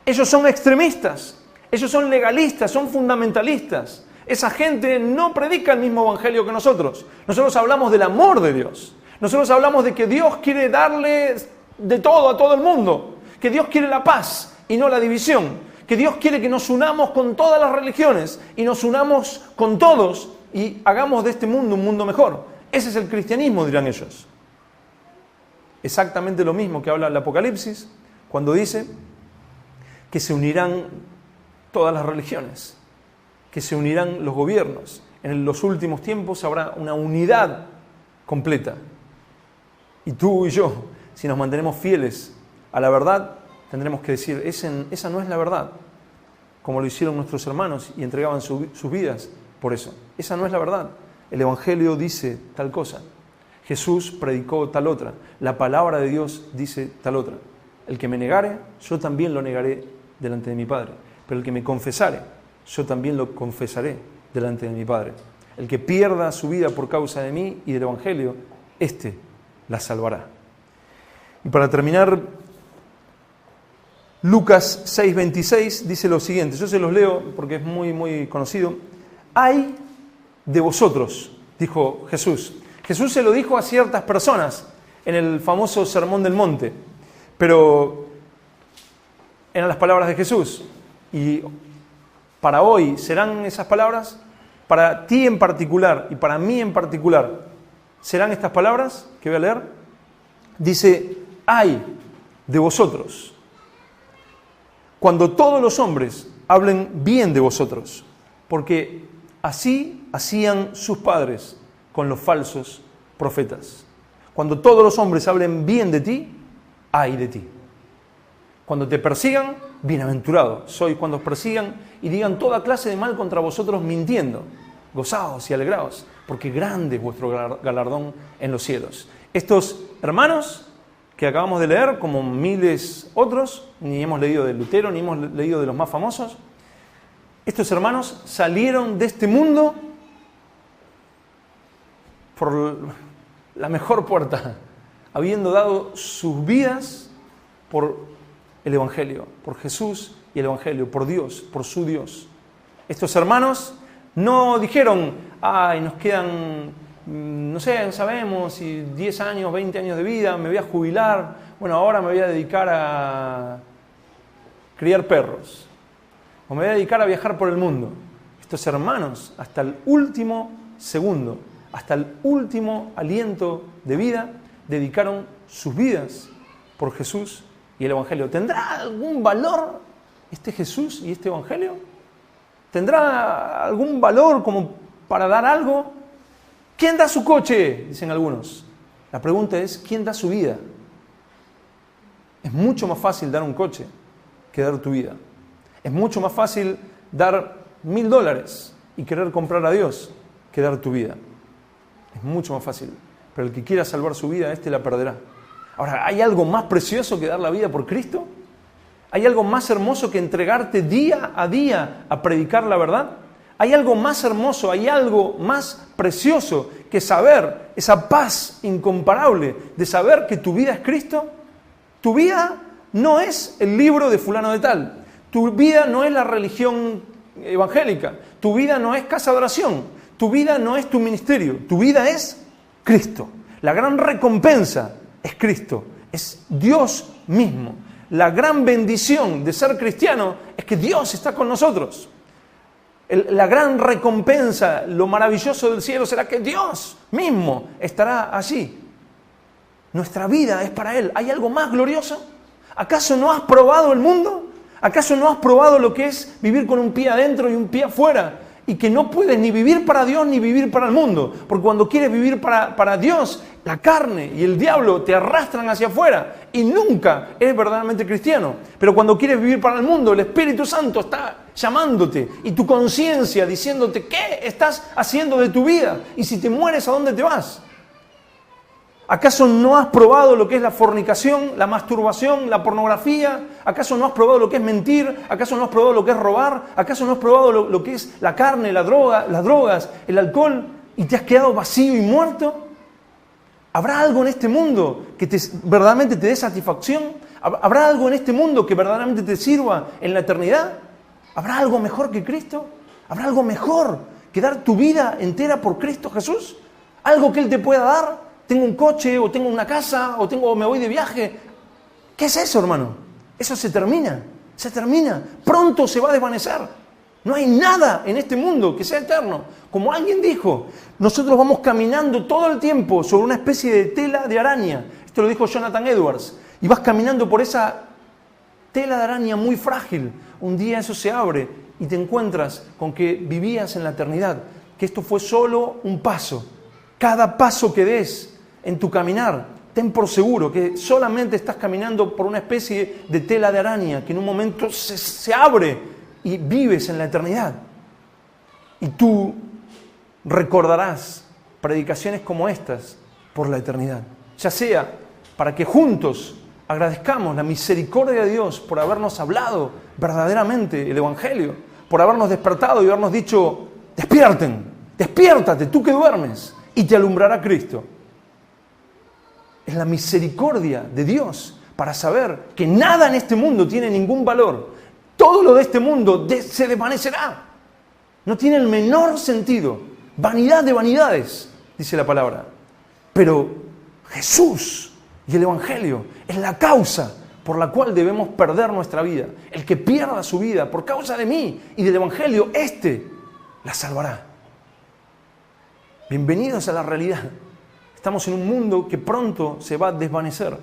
ellos son extremistas, ellos son legalistas, son fundamentalistas. Esa gente no predica el mismo evangelio que nosotros. Nosotros hablamos del amor de Dios. Nosotros hablamos de que Dios quiere darle de todo a todo el mundo, que Dios quiere la paz y no la división, que Dios quiere que nos unamos con todas las religiones y nos unamos con todos y hagamos de este mundo un mundo mejor. Ese es el cristianismo, dirán ellos. exactamente lo mismo que habla el Apocalipsis, cuando dice que se unirán todas las religiones, que se unirán los gobiernos. En los últimos tiempos habrá una unidad completa. Y tú y yo, si nos mantenemos fieles a la verdad, tendremos que decir, esa no es la verdad, como lo hicieron nuestros hermanos y entregaban sus vidas por eso. Esa no es la verdad. El Evangelio dice tal cosa. Jesús predicó tal otra. La palabra de Dios dice tal otra. El que me negare, yo también lo negaré delante de mi Padre. Pero el que me confesare, yo también lo confesaré delante de mi Padre. El que pierda su vida por causa de mí y del Evangelio, éste la salvará. Y para terminar, Lucas 6:26 dice lo siguiente. Yo se los leo porque es muy, muy conocido. Ay de vosotros, dijo Jesús. Jesús se lo dijo a ciertas personas en el famoso Sermón del Monte, pero eran las palabras de Jesús. Y para hoy, ¿serán esas palabras? Para ti en particular y para mí en particular, ¿serán estas palabras que voy a leer? Dice, ay de vosotros, cuando todos los hombres hablen bien de vosotros, porque así hacían sus padres con los falsos profetas. Cuando todos los hombres hablen bien de ti, ay de ti. Cuando te persigan, bienaventurado sois cuando os persigan y digan toda clase de mal contra vosotros mintiendo. Gozaos y alegraos, porque grande es vuestro galardón en los cielos. Estos hermanos que acabamos de leer, como miles otros, ni hemos leído de Lutero, ni hemos leído de los más famosos, estos hermanos salieron de este mundo por la mejor puerta, habiendo dado sus vidas por el Evangelio, por Jesús y el Evangelio, por Dios, por su Dios. Estos hermanos no dijeron, ay, nos quedan, no sé, no sabemos si 10 años, 20 años de vida, me voy a jubilar, bueno, ahora me voy a dedicar a criar perros, o me voy a dedicar a viajar por el mundo. Estos hermanos, hasta el último segundo, hasta el último aliento de vida, dedicaron sus vidas por Jesús y el Evangelio. ¿Tendrá algún valor este Jesús y este Evangelio? ¿Tendrá algún valor como para dar algo? ¿Quién da su coche? Dicen algunos. La pregunta es, ¿quién da su vida? Es mucho más fácil dar un coche que dar tu vida. Es mucho más fácil dar $1,000 y querer comprar a Dios que dar tu vida. Es mucho más fácil. Pero el que quiera salvar su vida, este la perderá. Ahora, ¿hay algo más precioso que dar la vida por Cristo? ¿Hay algo más hermoso que entregarte día a día a predicar la verdad? ¿Hay algo más hermoso, hay algo más precioso que saber esa paz incomparable de saber que tu vida es Cristo? Tu vida no es el libro de fulano de tal. Tu vida no es la religión evangélica. Tu vida no es casa de oración. Tu vida no es tu ministerio. Tu vida es Cristo. La gran recompensa es Cristo. Es Dios mismo. La gran bendición de ser cristiano es que Dios está con nosotros. La gran recompensa, lo maravilloso del cielo será que Dios mismo estará allí. Nuestra vida es para Él. ¿Hay algo más glorioso? ¿Acaso no has probado el mundo? ¿Acaso no has probado lo que es vivir con un pie adentro y un pie afuera? Y que no puedes ni vivir para Dios ni vivir para el mundo. Porque cuando quieres vivir para Dios, la carne y el diablo te arrastran hacia afuera y nunca eres verdaderamente cristiano. Pero cuando quieres vivir para el mundo, el Espíritu Santo está llamándote y tu conciencia diciéndote qué estás haciendo de tu vida y si te mueres, ¿a dónde te vas? ¿Acaso no has probado lo que es la fornicación, la masturbación, la pornografía? ¿Acaso no has probado lo que es mentir? ¿Acaso no has probado lo que es robar? ¿Acaso no has probado lo que es la carne, la droga, las drogas, el alcohol y te has quedado vacío y muerto? ¿Habrá algo en este mundo que verdaderamente te dé satisfacción? ¿Habrá algo en este mundo que verdaderamente te sirva en la eternidad? ¿Habrá algo mejor que Cristo? ¿Habrá algo mejor que dar tu vida entera por Cristo Jesús? ¿Algo que Él te pueda dar? ¿Tengo un coche, o tengo una casa, o me voy de viaje? ¿Qué es eso, hermano? Eso se termina, pronto se va a desvanecer. No hay nada en este mundo que sea eterno. Como alguien dijo, nosotros vamos caminando todo el tiempo sobre una especie de tela de araña. Esto lo dijo Jonathan Edwards. Y vas caminando por esa tela de araña muy frágil. Un día eso se abre y te encuentras con que vivías en la eternidad, que esto fue solo un paso. Cada paso que des en tu caminar, ten por seguro que solamente estás caminando por una especie de tela de araña que en un momento se abre y vives en la eternidad. Y tú recordarás predicaciones como estas por la eternidad. Ya sea para que juntos agradezcamos la misericordia de Dios por habernos hablado verdaderamente el Evangelio, por habernos despertado y habernos dicho, despiértate, tú que duermes, y te alumbrará Cristo. Es la misericordia de Dios para saber que nada en este mundo tiene ningún valor. Todo lo de este mundo se desvanecerá. No tiene el menor sentido. Vanidad de vanidades, dice la palabra. Pero Jesús y el Evangelio es la causa por la cual debemos perder nuestra vida. El que pierda su vida por causa de mí y del Evangelio, la salvará. Bienvenidos a la realidad. Estamos en un mundo que pronto se va a desvanecer.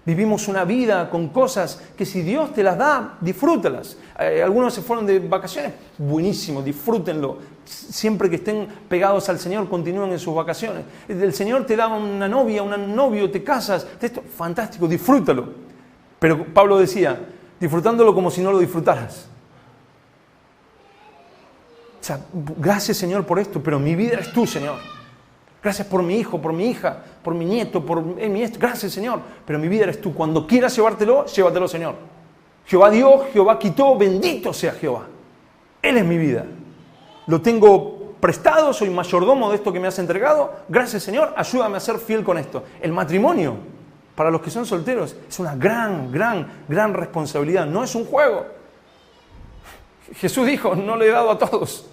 Vivimos una vida con cosas que si Dios te las da, disfrútalas. Algunos se fueron de vacaciones, buenísimo, disfrútenlo. Siempre que estén pegados al Señor, continúen en sus vacaciones. El Señor te da una novia, un novio, te casas, fantástico, disfrútalo. Pero Pablo decía, disfrutándolo como si no lo disfrutaras. O sea, gracias Señor por esto, pero mi vida eres tú, Señor. Gracias por mi hijo, por mi hija, por mi nieto, por mi esto. Gracias, Señor. Pero mi vida eres tú. Cuando quieras llevártelo, llévatelo, Señor. Jehová dio, Jehová quitó, bendito sea Jehová. Él es mi vida. Lo tengo prestado, soy mayordomo de esto que me has entregado. Gracias, Señor. Ayúdame a ser fiel con esto. El matrimonio, para los que son solteros, es una gran responsabilidad. No es un juego. Jesús dijo, no le he dado a todos.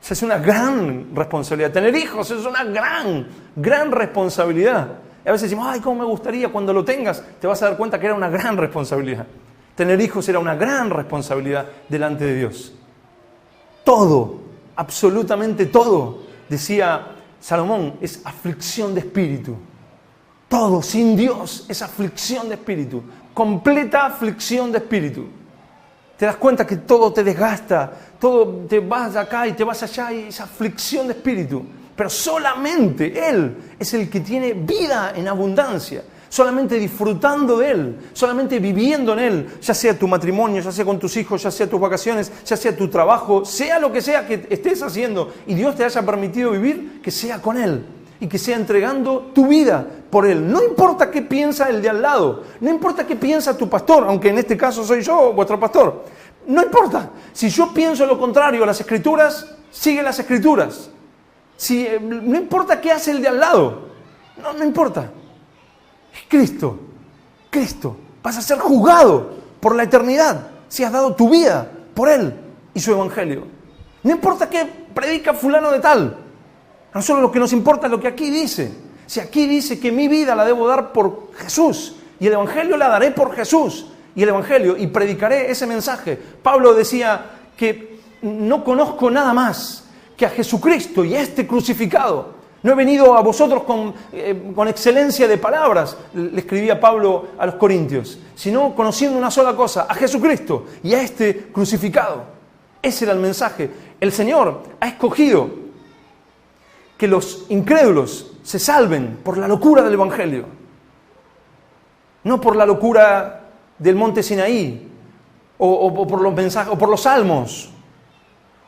Es una gran responsabilidad. Tener hijos es una gran responsabilidad. Y a veces decimos, ay, cómo me gustaría cuando lo tengas. Te vas a dar cuenta que era una gran responsabilidad. Tener hijos era una gran responsabilidad delante de Dios. Todo, absolutamente todo, decía Salomón, es aflicción de espíritu. Todo sin Dios es aflicción de espíritu. Completa aflicción de espíritu. Te das cuenta que todo te desgasta, todo te vas acá y te vas allá y es aflicción de espíritu. Pero solamente Él es el que tiene vida en abundancia. Solamente disfrutando de Él, solamente viviendo en Él, ya sea tu matrimonio, ya sea con tus hijos, ya sea tus vacaciones, ya sea tu trabajo, sea lo que sea que estés haciendo y Dios te haya permitido vivir, que sea con Él. Y que sea entregando tu vida por Él. No importa qué piensa el de al lado. No importa qué piensa tu pastor, aunque en este caso soy yo, vuestro pastor. No importa. Si yo pienso lo contrario a las Escrituras, sigue las Escrituras. No importa qué hace el de al lado. No importa. Es Cristo. Vas a ser juzgado por la eternidad si has dado tu vida por Él y su Evangelio. No importa qué predica fulano de tal. A nosotros lo que nos importa es lo que aquí dice. Si aquí dice que mi vida la debo dar por Jesús y el Evangelio la daré por Jesús y el Evangelio y predicaré ese mensaje. Pablo decía que no conozco nada más que a Jesucristo y a este crucificado. No he venido a vosotros con excelencia de palabras, le escribía Pablo a los Corintios, sino conociendo una sola cosa, a Jesucristo y a este crucificado. Ese era el mensaje. El Señor ha escogido que los incrédulos se salven por la locura del Evangelio. No por la locura del monte Sinaí, o por los mensajes, o por los salmos,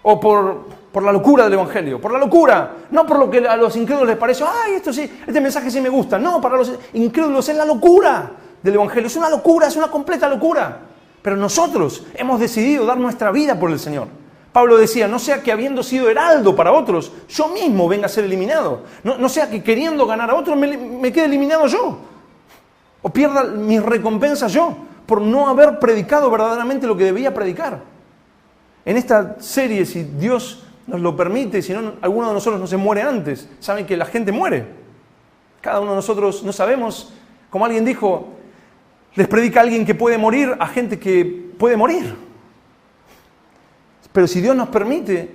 o por la locura del Evangelio. Por la locura, no por lo que a los incrédulos les parece, ay, esto sí, este mensaje sí me gusta. No, para los incrédulos es la locura del Evangelio. Es una locura, es una completa locura. Pero nosotros hemos decidido dar nuestra vida por el Señor. Pablo decía, no sea que habiendo sido heraldo para otros, yo mismo venga a ser eliminado. No sea que queriendo ganar a otros me quede eliminado yo. O pierda mis recompensas yo, por no haber predicado verdaderamente lo que debía predicar. En esta serie, si Dios nos lo permite, si no, alguno de nosotros no se muere antes. Saben que la gente muere. Cada uno de nosotros no sabemos, como alguien dijo, les predica a alguien que puede morir a gente que puede morir. Pero si Dios nos permite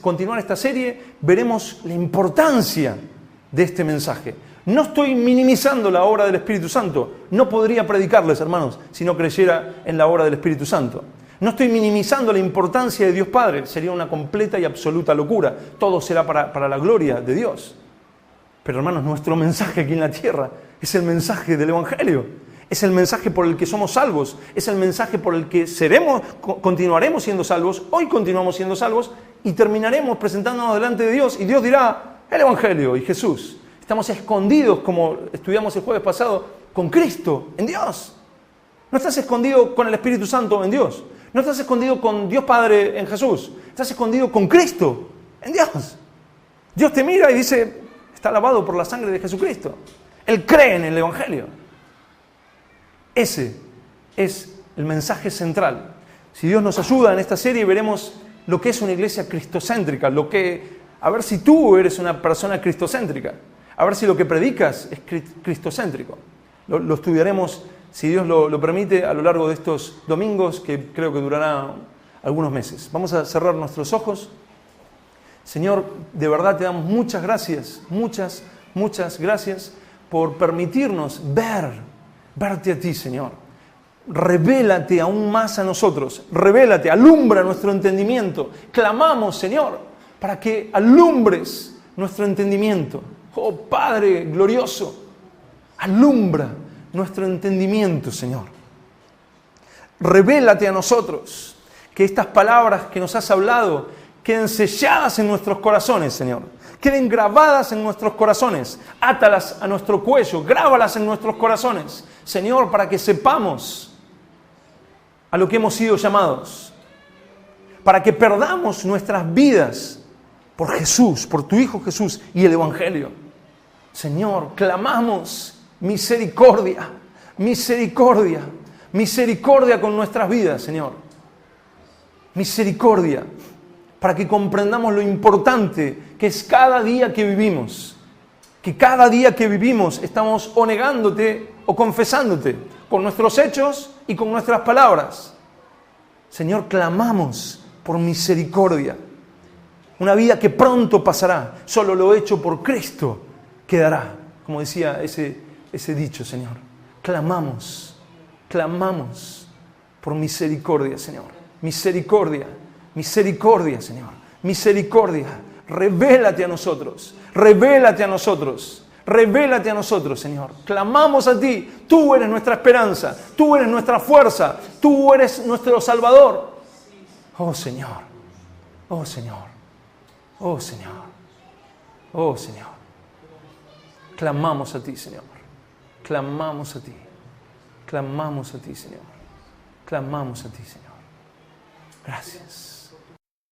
continuar esta serie, veremos la importancia de este mensaje. No estoy minimizando la obra del Espíritu Santo. No podría predicarles, hermanos, si no creyera en la obra del Espíritu Santo. No estoy minimizando la importancia de Dios Padre. Sería una completa y absoluta locura. Todo será para la gloria de Dios. Pero, hermanos, nuestro mensaje aquí en la tierra es el mensaje del Evangelio. Es el mensaje por el que somos salvos. Es el mensaje por el que continuaremos siendo salvos. Hoy continuamos siendo salvos y terminaremos presentándonos delante de Dios. Y Dios dirá, el Evangelio y Jesús. Estamos escondidos, como estudiamos el jueves pasado, con Cristo, en Dios. No estás escondido con el Espíritu Santo en Dios. No estás escondido con Dios Padre en Jesús. Estás escondido con Cristo en Dios. Dios te mira y dice, está lavado por la sangre de Jesucristo. Él cree en el Evangelio. Ese es el mensaje central. Si Dios nos ayuda en esta serie, veremos lo que es una iglesia cristocéntrica. A ver si tú eres una persona cristocéntrica. A ver si lo que predicas es cristocéntrico. Lo estudiaremos, si Dios lo permite, a lo largo de estos domingos, que creo que durará algunos meses. Vamos a cerrar nuestros ojos. Señor, de verdad te damos muchas gracias, muchas gracias por permitirnos verte a ti, Señor. Revélate aún más a nosotros, revélate, alumbra nuestro entendimiento. Clamamos, Señor, para que alumbres nuestro entendimiento. Oh Padre glorioso, alumbra nuestro entendimiento, Señor. Revélate a nosotros, que estas palabras que nos has hablado queden selladas en nuestros corazones, Señor. Queden grabadas en nuestros corazones. Átalas a nuestro cuello, grábalas en nuestros corazones, Señor, para que sepamos a lo que hemos sido llamados. Para que perdamos nuestras vidas por Jesús, por tu Hijo Jesús y el Evangelio. Señor, clamamos misericordia, misericordia, misericordia con nuestras vidas, Señor. Misericordia, para que comprendamos lo importante que es cada día que vivimos. Que cada día que vivimos estamos o negándote o confesándote con nuestros hechos y con nuestras palabras. Señor, clamamos por misericordia. Una vida que pronto pasará, solo lo hecho por Cristo quedará, como decía ese dicho, Señor. Clamamos por misericordia, Señor. Misericordia, Señor. Misericordia. Revélate a nosotros, Señor. Clamamos a ti. Tú eres nuestra esperanza, tú eres nuestra fuerza, tú eres nuestro Salvador. Oh Señor, oh Señor, oh Señor, oh Señor. Clamamos a ti, Señor. Clamamos a ti. Clamamos a ti, Señor. Clamamos a ti, Señor. Gracias.